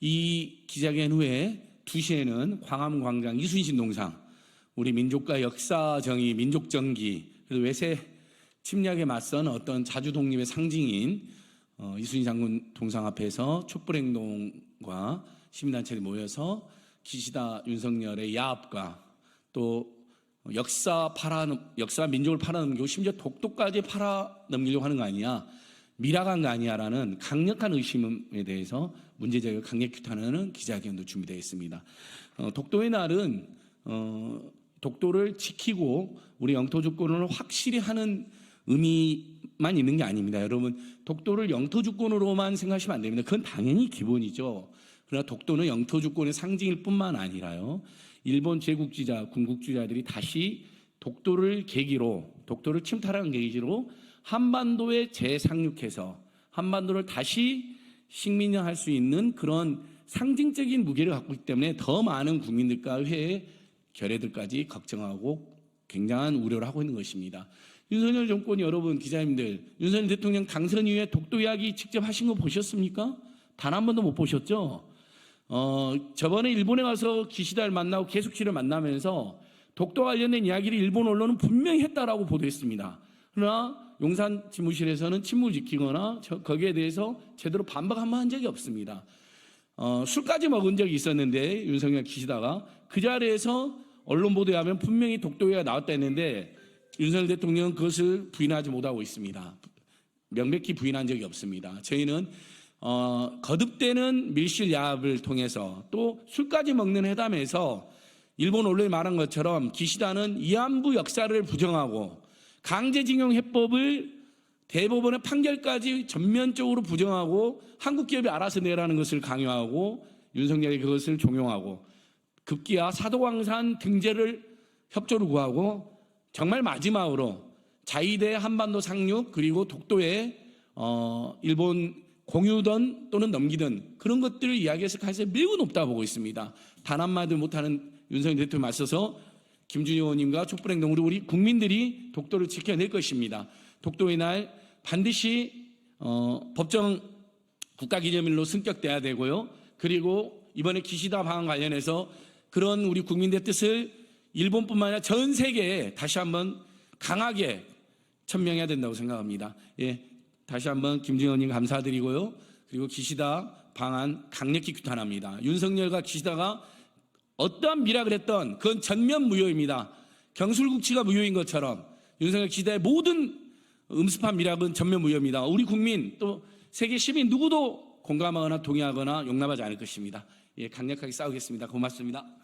이 기자회견 후에 2시에는 광화문광장 이순신 동상 우리 민족과 역사정의 민족정기 그리고 외세 침략에 맞선 어떤 자주독립의 상징인 이순신 장군 동상 앞에서 촛불행동과 시민단체들이 모여서 기시다 윤석열의 야합과 또 역사 민족을 팔아넘기고 심지어 독도까지 팔아넘기려고 하는 거 아니냐, 미락한 거 아니냐라는 강력한 의심에 대해서 문제제기를 강력히 규탄하는 기자회견도 준비되어 있습니다. 독도의 날은 독도를 지키고 우리 영토 주권을 확실히 하는 의미만 있는 게 아닙니다. 여러분, 독도를 영토 주권으로만 생각하시면 안 됩니다. 그건 당연히 기본이죠. 그러나 독도는 영토 주권의 상징일 뿐만 아니라요. 일본 제국주의자, 군국주의자들이 다시 독도를 계기로, 독도를 침탈하는 계기로 한반도에 재상륙해서 한반도를 다시 식민화할 수 있는 그런 상징적인 무게를 갖고 있기 때문에 더 많은 국민들과 회의 결의들까지 걱정하고 굉장한 우려를 하고 있는 것입니다. 윤석열 정권이 여러분 기자님들, 윤석열 대통령 당선 이후에 독도 이야기 직접 하신 거 보셨습니까? 단 한 번도 못 보셨죠? 저번에 일본에 가서 기시다를 만나고 계숙씨를 만나면서 독도 관련된 이야기를 일본 언론은 분명히 했다라고 보도했습니다. 그러나 용산 집무실에서는 침묵을 지키거나 거기에 대해서 제대로 반박 한번 한 적이 없습니다. 술까지 먹은 적이 있었는데 윤석열 기시다가 그 자리에서 언론 보도에 하면 분명히 독도 이야기가 나왔다 했는데 윤석열 대통령은 그것을 부인하지 못하고 있습니다. 명백히 부인한 적이 없습니다. 저희는 거듭되는 밀실 야합을 통해서 또 술까지 먹는 회담에서 일본 언론이 말한 것처럼 기시다는 위안부 역사를 부정하고 강제징용 해법을 대법원의 판결까지 전면적으로 부정하고 한국 기업이 알아서 내라는 것을 강요하고 윤석열이 그것을 종용하고 급기야 사도광산 등재를 협조를 구하고 정말 마지막으로 자위대 한반도 상륙 그리고 독도에 일본 공유든 또는 넘기든 그런 것들을 이야기했을 가능성이 매우 높다고 보고 있습니다. 단 한마디 못하는 윤석열 대통령에 맞서서 김준희 의원님과 촛불행동으로 우리 국민들이 독도를 지켜낼 것입니다. 독도의 날 반드시 법정 국가기념일로 승격돼야 되고요. 그리고 이번에 기시다 방한 관련해서 그런 우리 국민들의 뜻을 일본뿐만 아니라 전 세계에 다시 한번 강하게 천명해야 된다고 생각합니다. 예, 다시 한번 김준희 의원님 감사드리고요. 그리고 기시다 방한 강력히 규탄합니다. 윤석열과 기시다가 어떠한 미락을 했던 그건 전면 무효입니다. 경술국치가 무효인 것처럼 윤석열 기시다의 모든 음습한 미락은 전면 무효입니다. 우리 국민 또 세계 시민 누구도 공감하거나 동의하거나 용납하지 않을 것입니다. 예, 강력하게 싸우겠습니다. 고맙습니다.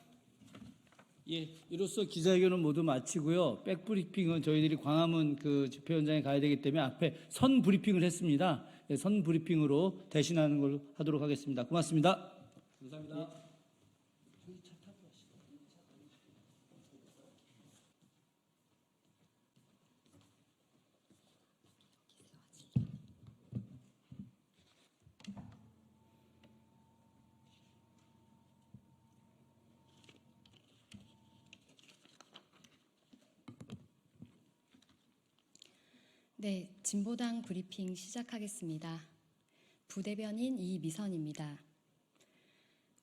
예, 이로써 기자회견은 모두 마치고요. 백브리핑은 저희들이 광화문 그 집회 현장에 가야 되기 때문에 앞에 선 브리핑을 했습니다. 예, 선 브리핑으로 대신하는 걸로 하도록 하겠습니다. 고맙습니다. 감사합니다. 네, 진보당 브리핑 시작하겠습니다. 부대변인 이미선입니다.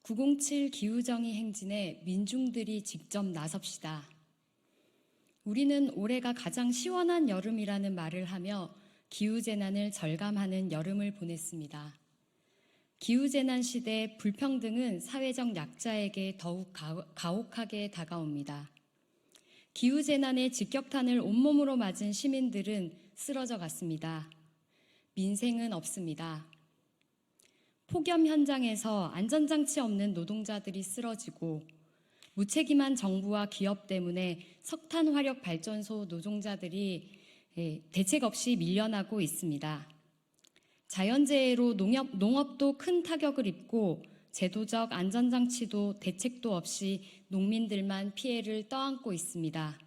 907 기후정의 행진에 민중들이 직접 나섭시다. 우리는 올해가 가장 시원한 여름이라는 말을 하며 기후재난을 절감하는 여름을 보냈습니다. 기후재난 시대 불평등은 사회적 약자에게 더욱 가혹하게 다가옵니다. 기후재난의 직격탄을 온몸으로 맞은 시민들은 쓰러져 갔습니다. 민생은 없습니다. 폭염 현장에서 안전장치 없는 노동자들이 쓰러지고 무책임한 정부와 기업 때문에 석탄화력 발전소 노동자들이 대책 없이 밀려나고 있습니다. 자연재해로 농업도 큰 타격을 입고 제도적 안전장치도 대책도 없이 농민들만 피해를 떠안고 있습니다.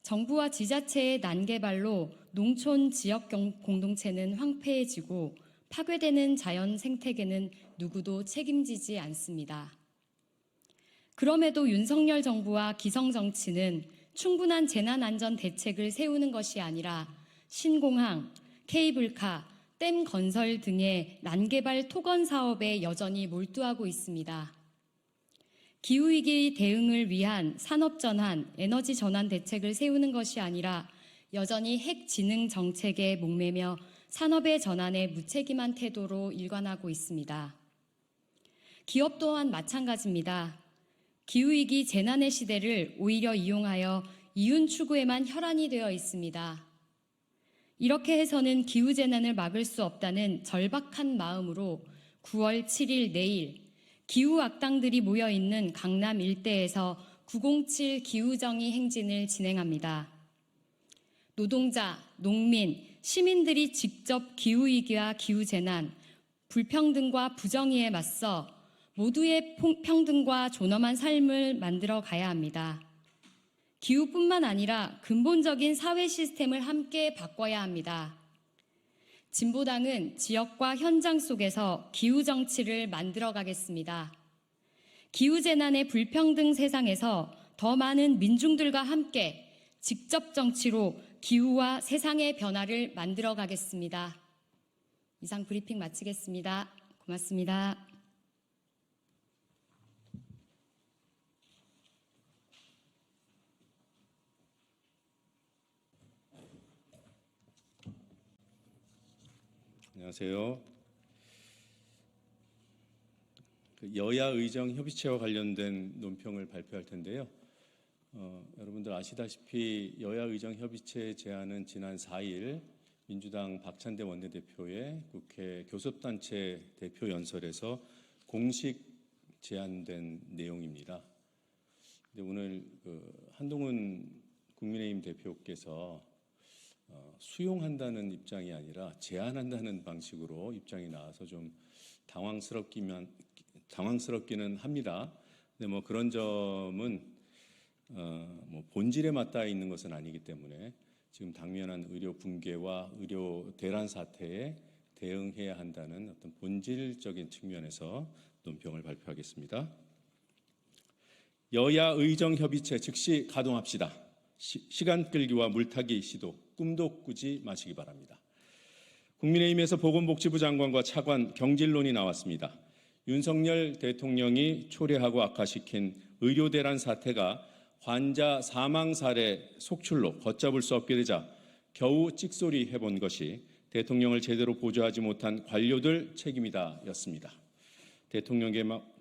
정부와 지자체의 난개발로 농촌 지역 공동체는 황폐해지고 파괴되는 자연 생태계는 누구도 책임지지 않습니다. 그럼에도 윤석열 정부와 기성정치는 충분한 재난안전 대책을 세우는 것이 아니라 신공항, 케이블카, 댐 건설 등의 난개발 토건 사업에 여전히 몰두하고 있습니다. 기후위기 대응을 위한 산업전환, 에너지전환 대책을 세우는 것이 아니라 여전히 핵진흥 정책에 목매며 산업의 전환에 무책임한 태도로 일관하고 있습니다. 기업 또한 마찬가지입니다. 기후위기 재난의 시대를 오히려 이용하여 이윤 추구에만 혈안이 되어 있습니다. 이렇게 해서는 기후재난을 막을 수 없다는 절박한 마음으로 9월 7일 내일 기후악당들이 모여있는 강남 일대에서 907 기후정의 행진을 진행합니다. 노동자, 농민, 시민들이 직접 기후위기와 기후재난, 불평등과 부정의에 맞서 모두의 평등과 존엄한 삶을 만들어 가야 합니다. 기후뿐만 아니라 근본적인 사회 시스템을 함께 바꿔야 합니다. 진보당은 지역과 현장 속에서 기후정치를 만들어 가겠습니다. 기후재난의 불평등 세상에서 더 많은 민중들과 함께 직접 정치로 기후와 세상의 변화를 만들어 가겠습니다. 이상 브리핑 마치겠습니다. 고맙습니다. 안녕하세요. 여야 의정 협의체와 관련된 논평을 발표할 텐데요. 여러분들 아시다시피 여야 의정 협의체 제안은 지난 4일 민주당 박찬대 원내대표의 국회 교섭단체 대표 연설에서 공식 제안된 내용입니다. 근데 오늘 한동훈 국민의힘 대표께서 수용한다는 입장이 아니라 제한한다는 방식으로 입장이 나와서 좀 당황스럽기는 합니다. 근데 뭐 그런 점은 뭐 본질에 맞닿아 있는 것은 아니기 때문에 지금 당면한 의료 붕괴와 의료 대란 사태에 대응해야 한다는 어떤 본질적인 측면에서 논평을 발표하겠습니다. 여야 의정 협의체 즉시 가동합시다. 시간 끌기와 물타기 시도 꿈도 꾸지 마시기 바랍니다. 국민의힘에서 보건복지부 장관과 차관 경질론이 나왔습니다. 윤석열 대통령이 초래하고 악화시킨 의료 대란 사태가 환자 사망 사례 속출로 걷잡을 수 없게 되자 겨우 찍소리 해본 것이 대통령을 제대로 보좌하지 못한 관료들 책임이다였습니다.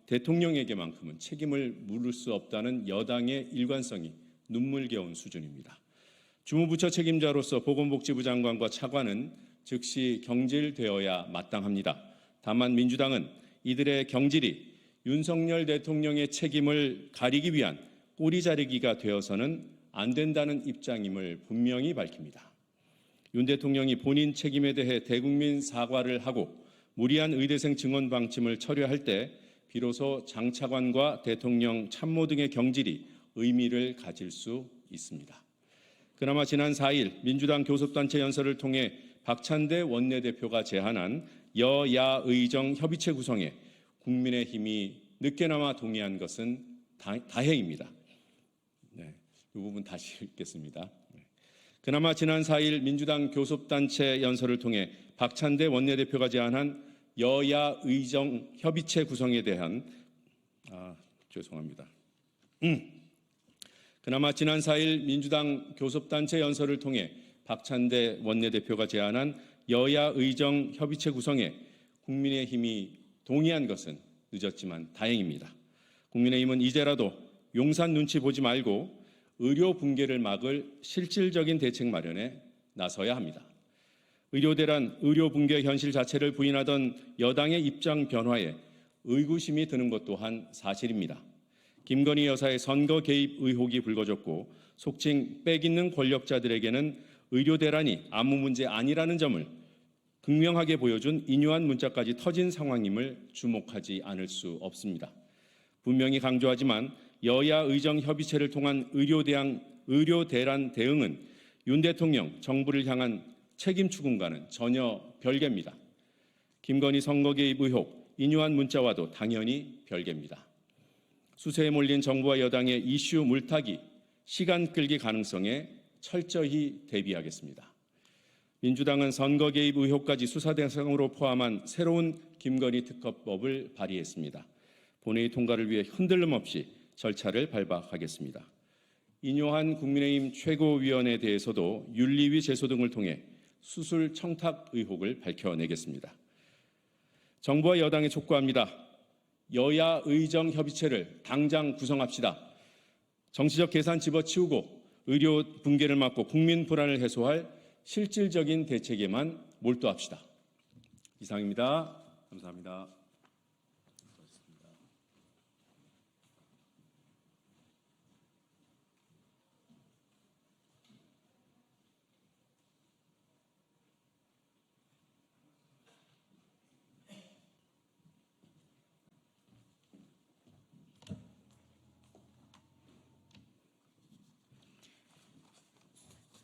대통령에게만큼은 책임을 물을 수 없다는 여당의 일관성이 눈물겨운 수준입니다. 주무부처 책임자로서 보건복지부 장관과 차관은 즉시 경질되어야 마땅합니다. 다만 민주당은 이들의 경질이 윤석열 대통령의 책임을 가리기 위한 꼬리 자르기가 되어서는 안 된다는 입장임을 분명히 밝힙니다. 윤 대통령이 본인 책임에 대해 대국민 사과를 하고 무리한 의대생 증원 방침을 철회할 때 비로소 장 차관과 대통령 참모 등의 경질이 의미를 가질 수 있습니다. 그나마 지난 4일 민주당 교섭단체 연설을 통해 박찬대 원내대표가 제안한 여야 의정 협의체 구성에 국민의힘이 늦게나마 동의한 것은 다행입니다. 네, 이 부분 다시 읽겠습니다. 그나마 지난 4일 민주당 교섭단체 연설을 통해 박찬대 원내대표가 제안한 여야 의정 협의체 구성에 대한 그나마 지난 4일 민주당 교섭단체 연설을 통해 박찬대 원내대표가 제안한 여야 의정 협의체 구성에 국민의힘이 동의한 것은 늦었지만 다행입니다. 국민의힘은 이제라도 용산 눈치 보지 말고 의료 붕괴를 막을 실질적인 대책 마련에 나서야 합니다. 의료 대란, 의료 붕괴 현실 자체를 부인하던 여당의 입장 변화에 의구심이 드는 것 또한 사실입니다. 김건희 여사의 선거 개입 의혹이 불거졌고 속칭 빽 있는 권력자들에게는 의료 대란이 아무 문제 아니라는 점을 극명하게 보여준 인요한 문자까지 터진 상황임을 주목하지 않을 수 없습니다. 분명히 강조하지만 여야 의정 협의체를 통한 의료 대란 대응은 윤 대통령 정부를 향한 책임 추궁과는 전혀 별개입니다. 김건희 선거 개입 의혹, 인요한 문자와도 당연히 별개입니다. 수세에 몰린 정부와 여당의 이슈 물타기, 시간 끌기 가능성에 철저히 대비하겠습니다. 민주당은 선거 개입 의혹까지 수사 대상으로 포함한 새로운 김건희 특검법을 발의했습니다. 본회의 통과를 위해 흔들림 없이 절차를 밟아가겠습니다. 인요한 국민의힘 최고위원에 대해서도 윤리위 제소 등을 통해 수술 청탁 의혹을 밝혀내겠습니다. 정부와 여당에 촉구합니다. 여야 의정 협의체를 당장 구성합시다. 정치적 계산 집어치우고 의료 붕괴를 막고 국민 불안을 해소할 실질적인 대책에만 몰두합시다. 이상입니다. 감사합니다.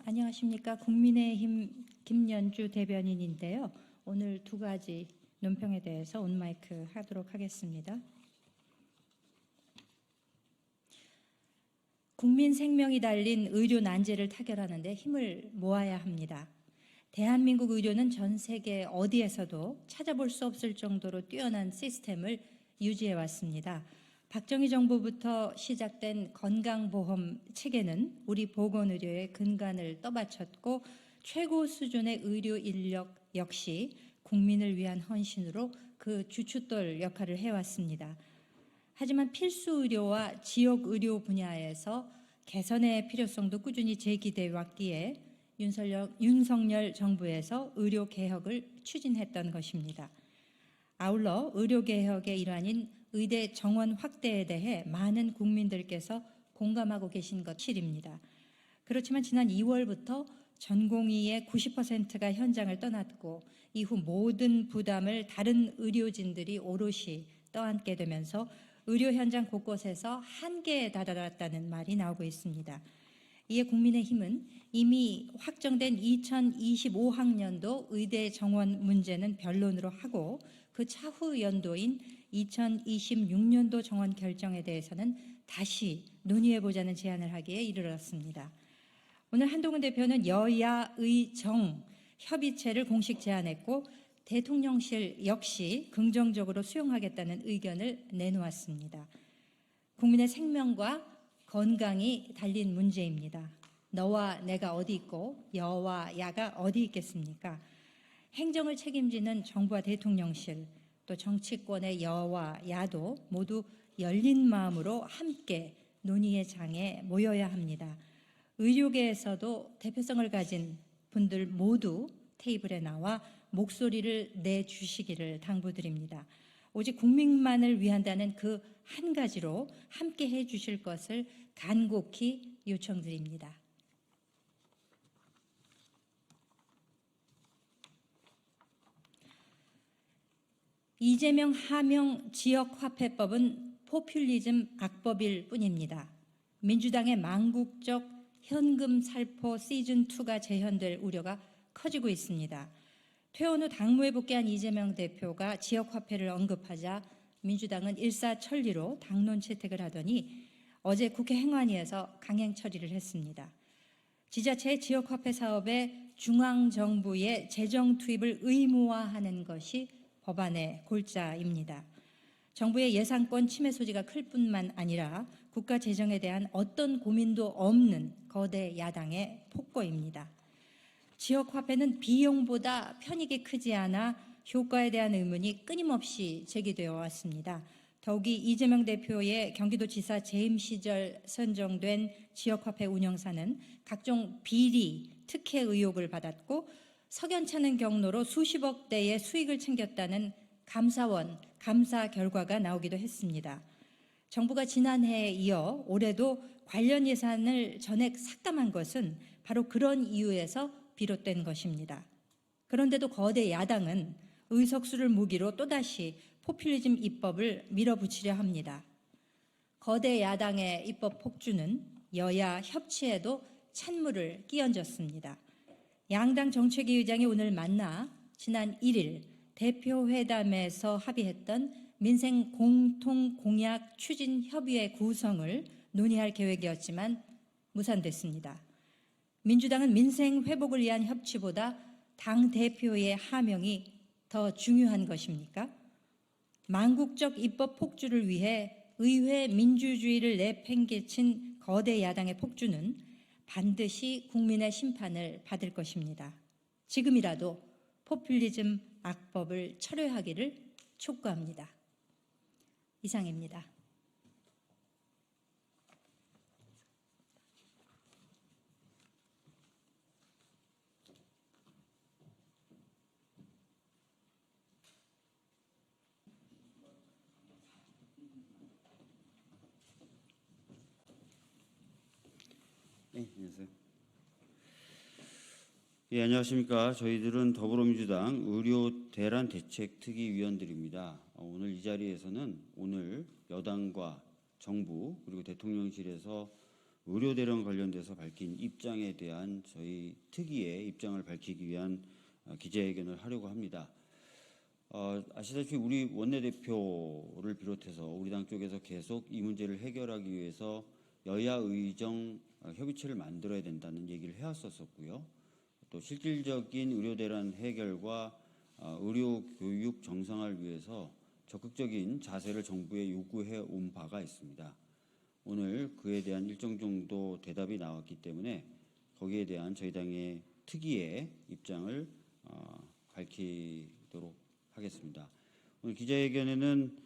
안녕하십니까. 국민의힘 김연주 대변인인데요. 오늘 두 가지 논평에 대해서 온마이크 하도록 하겠습니다. 국민 생명이 달린 의료 난제를 타결하는 데 힘을 모아야 합니다. 대한민국 의료는 전 세계 어디에서도 찾아볼 수 없을 정도로 뛰어난 시스템을 유지해 왔습니다. 박정희 정부부터 시작된 건강보험 체계는 우리 보건의료의 근간을 떠받쳤고 최고 수준의 의료 인력 역시 국민을 위한 헌신으로 그 주춧돌 역할을 해왔습니다. 하지만 필수 의료와 지역 의료 분야에서 개선의 필요성도 꾸준히 제기돼 왔기에 윤석열 정부에서 의료 개혁을 추진했던 것입니다. 아울러 의료 개혁의 일환인 의대 정원 확대에 대해 많은 국민들께서 공감하고 계신 것 사실입니다. 그렇지만 지난 2월부터 전공의의 90%가 현장을 떠났고 이후 모든 부담을 다른 의료진들이 오롯이 떠안게 되면서 의료 현장 곳곳에서 한계에 다다랐다는 말이 나오고 있습니다. 이에 국민의힘은 이미 확정된 2025학년도 의대 정원 문제는 변론으로 하고 그 차후 연도인 2026년도 정원 결정에 대해서는 다시 논의해보자는 제안을 하기에 이르렀습니다. 오늘 한동훈 대표는 여야의 정 협의체를 공식 제안했고 대통령실 역시 긍정적으로 수용하겠다는 의견을 내놓았습니다. 국민의 생명과 건강이 달린 문제입니다. 너와 내가 어디 있고 여와 야가 어디 있겠습니까? 행정을 책임지는 정부와 대통령실 또 정치권의 여와 야도 모두 열린 마음으로 함께 논의의 장에 모여야 합니다. 의료계에서도 대표성을 가진 분들 모두 테이블에 나와 목소리를 내주시기를 당부드립니다. 오직 국민만을 위한다는 그 한 가지로 함께 해주실 것을 간곡히 요청드립니다. 이재명 하명 지역화폐법은 포퓰리즘 악법일 뿐입니다. 민주당의 망국적 현금 살포 시즌2가 재현될 우려가 커지고 있습니다. 퇴원 후 당무에 복귀한 이재명 대표가 지역화폐를 언급하자 민주당은 일사천리로 당론 채택을 하더니 어제 국회 행안위에서 강행 처리를 했습니다. 지자체의 지역화폐 사업에 중앙정부의 재정 투입을 의무화하는 것이 법안의 골자입니다. 정부의 예산권 침해 소지가 클 뿐만 아니라 국가 재정에 대한 어떤 고민도 없는 거대 야당의 폭거입니다. 지역화폐는 비용보다 편익이 크지 않아 효과에 대한 의문이 끊임없이 제기되어 왔습니다. 더욱이 이재명 대표의 경기도지사 재임 시절 선정된 지역화폐 운영사는 각종 비리, 특혜 의혹을 받았고 석연찮은 경로로 수십억 대의 수익을 챙겼다는 감사원 감사 결과가 나오기도 했습니다. 정부가 지난해에 이어 올해도 관련 예산을 전액 삭감한 것은 바로 그런 이유에서 비롯된 것입니다. 그런데도 거대 야당은 의석수를 무기로 또다시 포퓰리즘 입법을 밀어붙이려 합니다. 거대 야당의 입법 폭주는 여야 협치에도 찬물을 끼얹었습니다. 양당 정책위 의장이 오늘 만나 지난 1일 대표회담에서 합의했던 민생 공통 공약 추진 협의회 구성을 논의할 계획이었지만 무산됐습니다. 민주당은 민생 회복을 위한 협치보다 당 대표의 하명이 더 중요한 것입니까? 망국적 입법 폭주를 위해 의회 민주주의를 내팽개친 거대 야당의 폭주는 반드시 국민의 심판을 받을 것입니다. 지금이라도 포퓰리즘 악법을 철회하기를 촉구합니다. 이상입니다. 네, 안녕하세요. 예, 안녕하십니까. 저희들은 더불어민주당 의료 대란 대책 특위위원들입니다. 오늘 이 자리에서는 오늘 여당과 정부 그리고 대통령실에서 의료 대란 관련돼서 밝힌 입장에 대한 저희 특위의 입장을 밝히기 위한 기자회견을 하려고 합니다. 아시다시피 우리 원내대표를 비롯해서 우리 당 쪽에서 계속 이 문제를 해결하기 위해서 여야 의정 협의체를 만들어야 된다는 얘기를 해왔었고요. 또 실질적인 의료 대란 해결과 의료 교육 정상화를 위해서 적극적인 자세를 정부에 요구해 온 바가 있습니다. 오늘 그에 대한 일정 정도 대답이 나왔기 때문에 거기에 대한 저희 당의 특위의 입장을 밝히도록 하겠습니다. 오늘 기자회견에는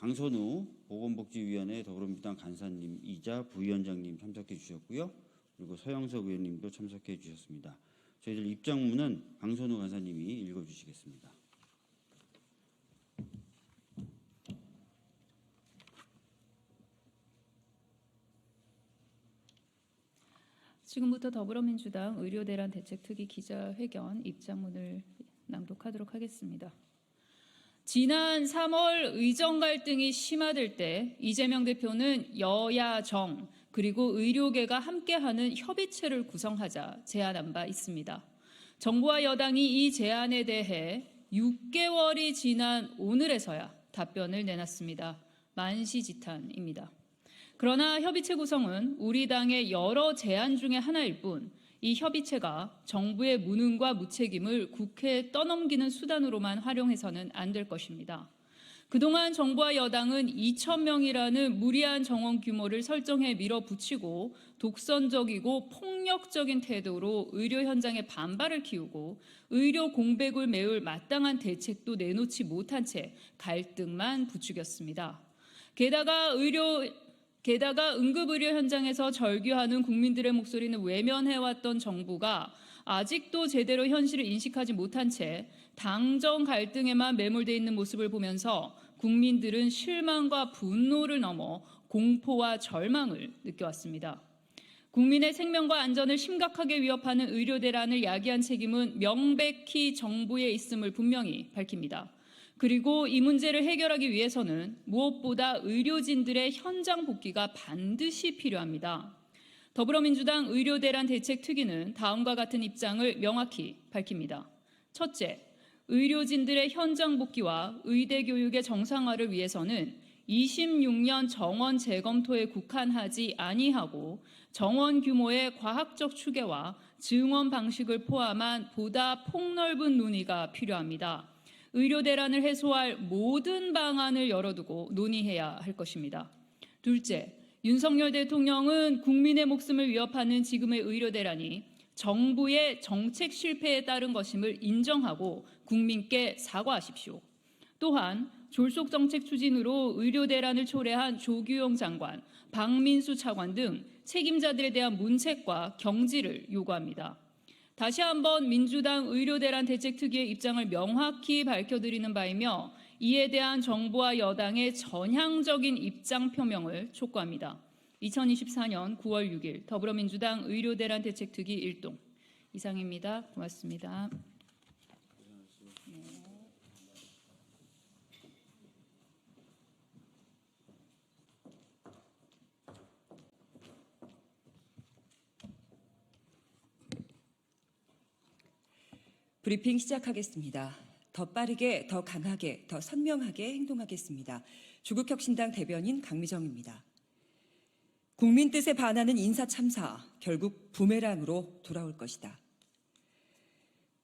강선우 보건복지위원회 더불어민주당 간사님이자 부위원장님 참석해 주셨고요. 그리고 서영석 의원님도 참석해 주셨습니다. 저희들 입장문은 강선우 간사님이 읽어주시겠습니다. 지금부터 더불어민주당 의료대란 대책특위 기자회견 입장문을 낭독하도록 하겠습니다. 지난 3월 의정 갈등이 심화될 때 이재명 대표는 여야 정 그리고 의료계가 함께하는 협의체를 구성하자 제안한 바 있습니다. 정부와 여당이 이 제안에 대해 6개월이 지난 오늘에서야 답변을 내놨습니다. 만시지탄입니다. 그러나 협의체 구성은 우리 당의 여러 제안 중에 하나일 뿐 이 협의체가 정부의 무능과 무책임을 국회에 떠넘기는 수단으로만 활용해서는 안 될 것입니다. 그동안 정부와 여당은 2,000명이라는 무리한 정원 규모를 설정해 밀어붙이고 독선적이고 폭력적인 태도로 의료 현장의 반발을 키우고 의료 공백을 메울 마땅한 대책도 내놓지 못한 채 갈등만 부추겼습니다. 게다가 응급의료 현장에서 절규하는 국민들의 목소리는 외면해왔던 정부가 아직도 제대로 현실을 인식하지 못한 채 당정 갈등에만 매몰되어 있는 모습을 보면서 국민들은 실망과 분노를 넘어 공포와 절망을 느껴왔습니다. 국민의 생명과 안전을 심각하게 위협하는 의료대란을 야기한 책임은 명백히 정부에 있음을 분명히 밝힙니다. 그리고 이 문제를 해결하기 위해서는 무엇보다 의료진들의 현장 복귀가 반드시 필요합니다. 더불어민주당 의료대란 대책특위는 다음과 같은 입장을 명확히 밝힙니다. 첫째, 의료진들의 현장 복귀와 의대 교육의 정상화를 위해서는 26년 정원 재검토에 국한하지 아니하고 정원 규모의 과학적 추계와 증원 방식을 포함한 보다 폭넓은 논의가 필요합니다. 의료대란을 해소할 모든 방안을 열어두고 논의해야 할 것입니다. 둘째, 윤석열 대통령은 국민의 목숨을 위협하는 지금의 의료대란이 정부의 정책 실패에 따른 것임을 인정하고 국민께 사과하십시오. 또한 졸속 정책 추진으로 의료대란을 초래한 조규용 장관, 박민수 차관 등 책임자들에 대한 문책과 경질을 요구합니다. 다시 한번 민주당 의료대란 대책특위의 입장을 명확히 밝혀드리는 바이며 이에 대한 정부와 여당의 전향적인 입장 표명을 촉구합니다. 2024년 9월 6일 더불어민주당 의료대란 대책특위 1동 이상입니다. 고맙습니다. 브리핑 시작하겠습니다. 더 빠르게, 더 강하게, 더 선명하게 행동하겠습니다. 조국혁신당 대변인 강미정입니다. 국민 뜻에 반하는 인사참사, 결국 부메랑으로 돌아올 것이다.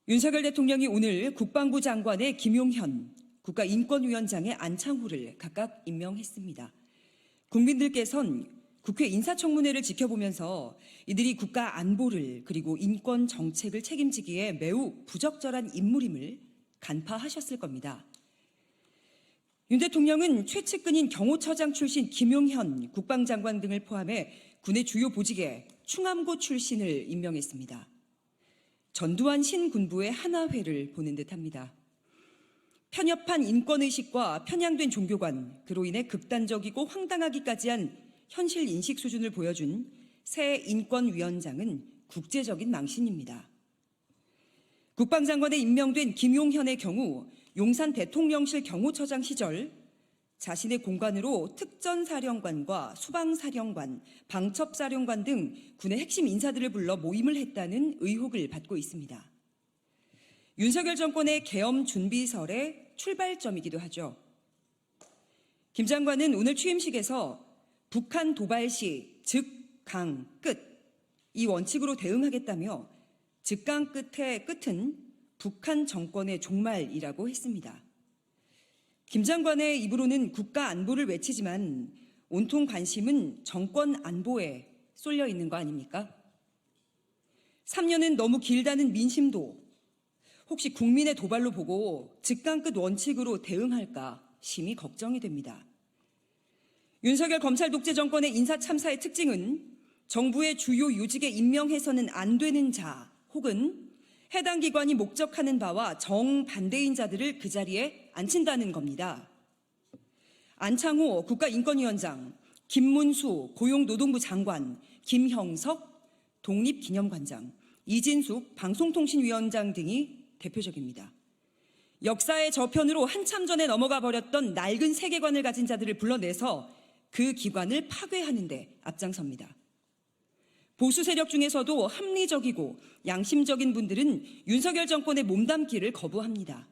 윤석열 대통령이 오늘 국방부 장관의 김용현, 국가인권위원장의 안창호를 각각 임명했습니다. 국민들께선 국회 인사청문회를 지켜보면서 이들이 국가 안보를 그리고 인권 정책을 책임지기에 매우 부적절한 인물임을 간파하셨을 겁니다. 윤 대통령은 최측근인 경호처장 출신 김용현 국방장관 등을 포함해 군의 주요 보직에 충암고 출신을 임명했습니다. 전두환 신군부의 하나회를 보는 듯합니다. 편협한 인권의식과 편향된 종교관, 그로 인해 극단적이고 황당하기까지 한 현실 인식 수준을 보여준 새 인권위원장은 국제적인 망신입니다. 국방장관에 임명된 김용현의 경우 용산 대통령실 경호처장 시절 자신의 공간으로 특전사령관과 수방사령관, 방첩사령관 등 군의 핵심 인사들을 불러 모임을 했다는 의혹을 받고 있습니다. 윤석열 정권의 계엄 준비설의 출발점이기도 하죠. 김 장관은 오늘 취임식에서 북한 도발 시 즉강 끝, 이 원칙으로 대응하겠다며 즉강 끝의 끝은 북한 정권의 종말이라고 했습니다. 김 장관의 입으로는 국가 안보를 외치지만 온통 관심은 정권 안보에 쏠려 있는 거 아닙니까? 3년은 너무 길다는 민심도 혹시 국민의 도발로 보고 즉강 끝 원칙으로 대응할까 심히 걱정이 됩니다. 윤석열 검찰 독재 정권의 인사참사의 특징은 정부의 주요 요직에 임명해서는 안 되는 자 혹은 해당 기관이 목적하는 바와 정반대인 자들을 그 자리에 앉힌다는 겁니다. 안창호 국가인권위원장, 김문수 고용노동부 장관, 김형석 독립기념관장, 이진숙 방송통신위원장 등이 대표적입니다. 역사의 저편으로 한참 전에 넘어가 버렸던 낡은 세계관을 가진 자들을 불러내서 그 기관을 파괴하는 데 앞장섭니다. 보수 세력 중에서도 합리적이고 양심적인 분들은 윤석열 정권의 몸담기를 거부합니다.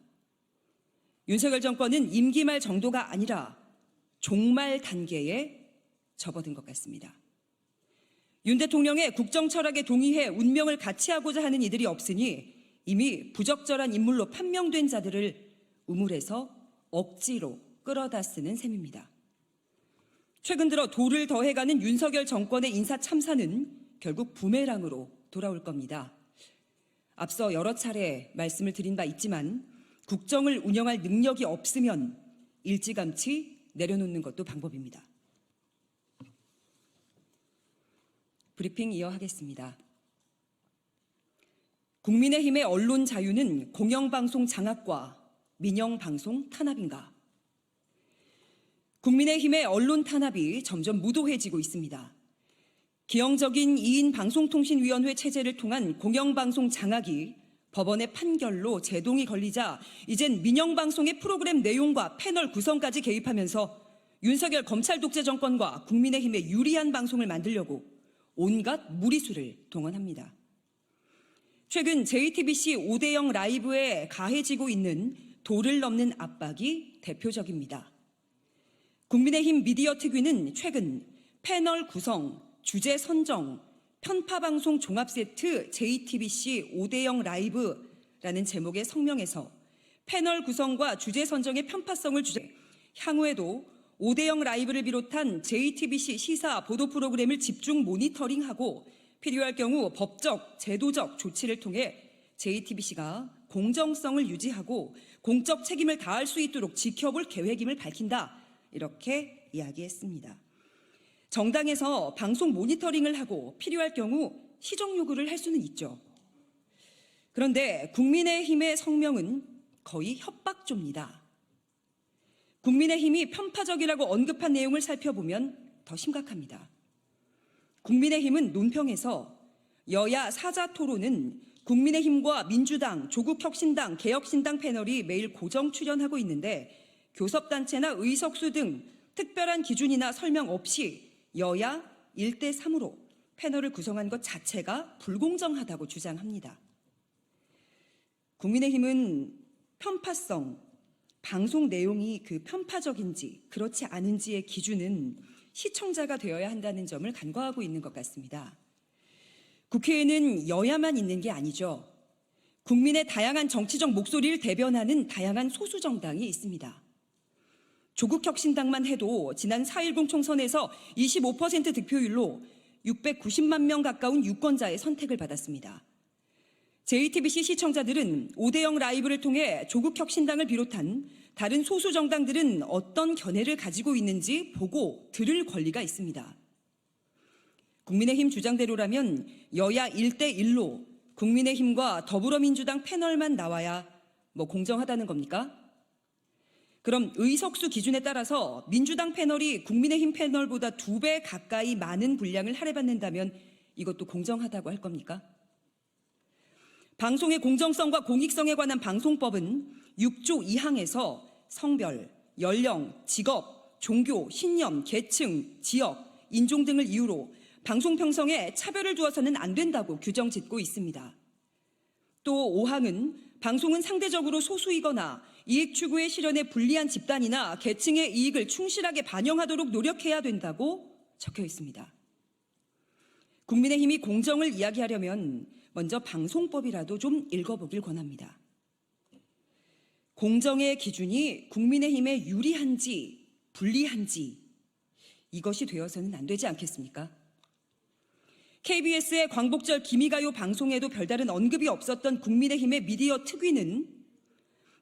윤석열 정권은 임기 말 정도가 아니라 종말 단계에 접어든 것 같습니다. 윤 대통령의 국정 철학에 동의해 운명을 같이 하고자 하는 이들이 없으니 이미 부적절한 인물로 판명된 자들을 우물에서 억지로 끌어다 쓰는 셈입니다. 최근 들어 도를 더해가는 윤석열 정권의 인사 참사는 결국 부메랑으로 돌아올 겁니다. 앞서 여러 차례 말씀을 드린 바 있지만 국정을 운영할 능력이 없으면 일찌감치 내려놓는 것도 방법입니다. 브리핑 이어하겠습니다. 국민의힘의 언론 자유는 공영방송 장악과 민영방송 탄압인가? 국민의힘의 언론 탄압이 점점 무도해지고 있습니다. 기형적인 2인 방송통신위원회 체제를 통한 공영방송 장악이 법원의 판결로 제동이 걸리자 이젠 민영방송의 프로그램 내용과 패널 구성까지 개입하면서 윤석열 검찰 독재 정권과 국민의힘에 유리한 방송을 만들려고 온갖 무리수를 동원합니다. 최근 JTBC 5대0 라이브에 가해지고 있는 도를 넘는 압박이 대표적입니다. 국민의힘 미디어 특위는 최근 패널 구성, 주제 선정, 편파방송 종합세트 JTBC 5대0 라이브라는 제목의 성명에서 패널 구성과 주제 선정의 편파성을 주제, 향후에도 5대0 라이브를 비롯한 JTBC 시사 보도 프로그램을 집중 모니터링하고 필요할 경우 법적, 제도적 조치를 통해 JTBC가 공정성을 유지하고 공적 책임을 다할 수 있도록 지켜볼 계획임을 밝힌다. 이렇게 이야기했습니다. 정당에서 방송 모니터링을 하고 필요할 경우 시정 요구를 할 수는 있죠. 그런데 국민의힘의 성명은 거의 협박조입니다. 국민의힘이 편파적이라고 언급한 내용을 살펴보면 더 심각합니다. 국민의힘은 논평에서 여야 사자 토론은 국민의힘과 민주당, 조국혁신당, 개혁신당 패널이 매일 고정 출연하고 있는데 교섭단체나 의석수 등 특별한 기준이나 설명 없이 여야 1대3으로 패널을 구성한 것 자체가 불공정하다고 주장합니다. 국민의힘은 편파성, 방송 내용이 그 편파적인지 그렇지 않은지의 기준은 시청자가 되어야 한다는 점을 간과하고 있는 것 같습니다. 국회에는 여야만 있는 게 아니죠. 국민의 다양한 정치적 목소리를 대변하는 다양한 소수 정당이 있습니다. 조국혁신당만 해도 지난 4.10 총선에서 25% 득표율로 690만 명 가까운 유권자의 선택을 받았습니다. JTBC 시청자들은 5대0 라이브를 통해 조국혁신당을 비롯한 다른 소수 정당들은 어떤 견해를 가지고 있는지 보고 들을 권리가 있습니다. 국민의힘 주장대로라면 여야 1대1로 국민의힘과 더불어민주당 패널만 나와야 공정하다는 겁니까? 그럼 의석수 기준에 따라서 민주당 패널이 국민의힘 패널보다 2배 가까이 많은 분량을 할애받는다면 이것도 공정하다고 할 겁니까? 방송의 공정성과 공익성에 관한 방송법은 6조 2항에서 성별, 연령, 직업, 종교, 신념, 계층, 지역, 인종 등을 이유로 방송 편성에 차별을 두어서는 안 된다고 규정 짓고 있습니다. 또 5항은 방송은 상대적으로 소수이거나 이익 추구의 실현에 불리한 집단이나 계층의 이익을 충실하게 반영하도록 노력해야 된다고 적혀 있습니다. 국민의힘이 공정을 이야기하려면 먼저 방송법이라도 좀 읽어보길 권합니다. 공정의 기준이 국민의힘에 유리한지 불리한지 이것이 되어서는 안 되지 않겠습니까? KBS의 광복절 기미가요 방송에도 별다른 언급이 없었던 국민의힘의 미디어 특위는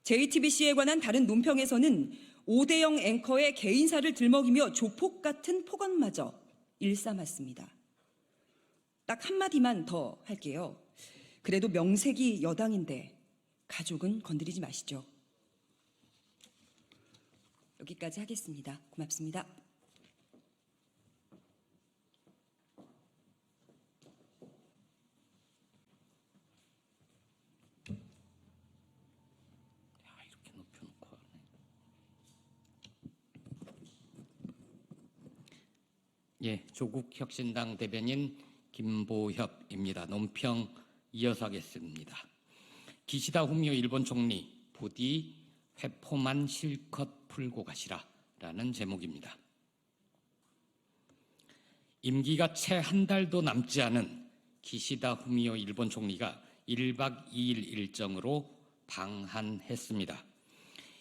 JTBC에 관한 다른 논평에서는 5대0 앵커의 개인사를 들먹이며 조폭 같은 폭언마저 일삼았습니다. 딱 한마디만 더 할게요. 그래도 명색이 여당인데 가족은 건드리지 마시죠. 여기까지 하겠습니다. 고맙습니다. 예, 조국혁신당 대변인 김보협입니다. 논평 이어서 하겠습니다. 기시다 후미오 일본 총리 부디 회포만 실컷 풀고 가시라라는 제목입니다. 임기가 채 한 달도 남지 않은 기시다 후미오 일본 총리가 1박 2일 일정으로 방한했습니다.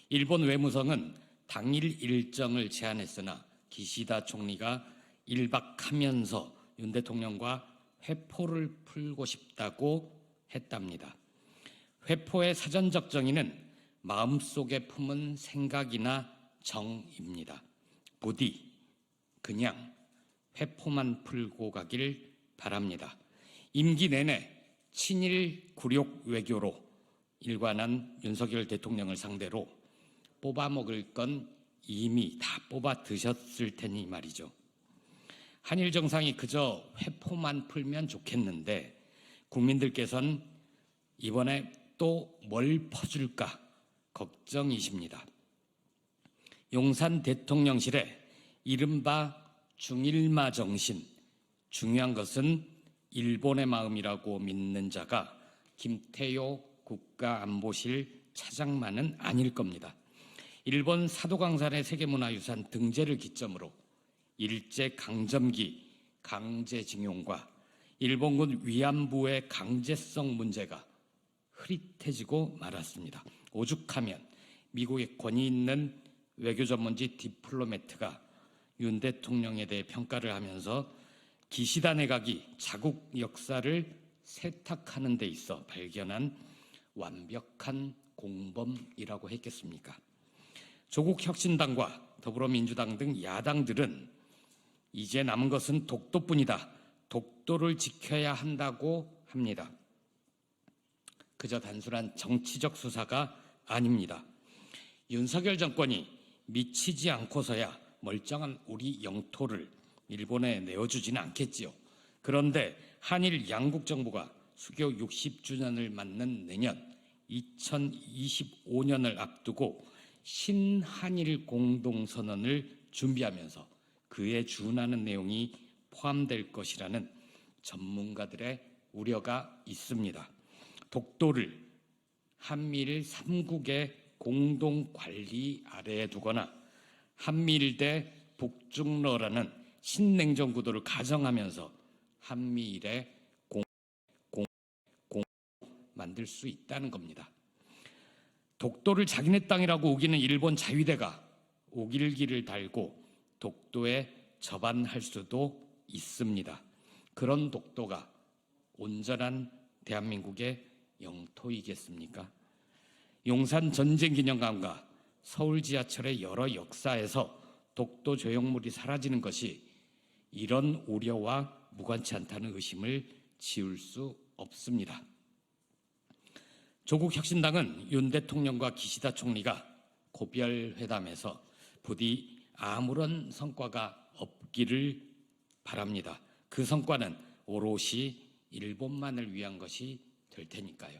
일본 외무성은 당일 일정을 제안했으나 기시다 총리가 1박하면서 윤 대통령과 회포를 풀고 싶다고 했답니다. 회포의 사전적 정의는 마음속에 품은 생각이나 정입니다. 부디 그냥 회포만 풀고 가길 바랍니다. 임기 내내 친일 굴욕 외교로 일관한 윤석열 대통령을 상대로 뽑아먹을 건 이미 다 뽑아 드셨을 테니 말이죠. 한일 정상이 그저 회포만 풀면 좋겠는데 국민들께서는 이번에 또 뭘 퍼줄까 걱정이십니다. 용산 대통령실에 이른바 중일마 정신, 중요한 것은 일본의 마음이라고 믿는 자가 김태효 국가안보실 차장만은 아닐 겁니다. 일본 사도강산의 세계문화유산 등재를 기점으로 일제강점기 강제징용과 일본군 위안부의 강제성 문제가 흐릿해지고 말았습니다. 오죽하면 미국의 권위 있는 외교 전문지 디플로매트가 윤 대통령에 대해 평가를 하면서 기시다 내각이 자국 역사를 세탁하는 데 있어 발견한 완벽한 공범이라고 했겠습니까? 조국 혁신당과 더불어민주당 등 야당들은 이제 남은 것은 독도뿐이다. 독도를 지켜야 한다고 합니다. 그저 단순한 정치적 수사가 아닙니다. 윤석열 정권이 미치지 않고서야 멀쩡한 우리 영토를 일본에 내어주지는 않겠지요. 그런데 한일 양국 정부가 수교 60주년을 맞는 내년 2025년을 앞두고 신한일 공동선언을 준비하면서 그에 준하는 내용이 포함될 것이라는 전문가들의 우려가 있습니다. 독도를 한미일 3국의 공동 관리 아래에 두거나 한미일대 북중러라는 신냉전 구도를 가정하면서 한미일의 공 만들 수 있다는 겁니다. 독도를 자기네 땅이라고 우기는 일본 자위대가 우길기를 달고 독도에 접안할 수도 있습니다. 그런 독도가 온전한 대한민국의 영토이겠습니까? 용산 전쟁기념관과 서울 지하철의 여러 역사에서 독도 조형물이 사라지는 것이 이런 우려와 무관치 않다는 의심을 지울 수 없습니다. 조국 혁신당은 윤 대통령과 기시다 총리가 고별 회담에서 부디 아무런 성과가 없기를 바랍니다. 그 성과는 오롯이 일본만을 위한 것이 될 테니까요.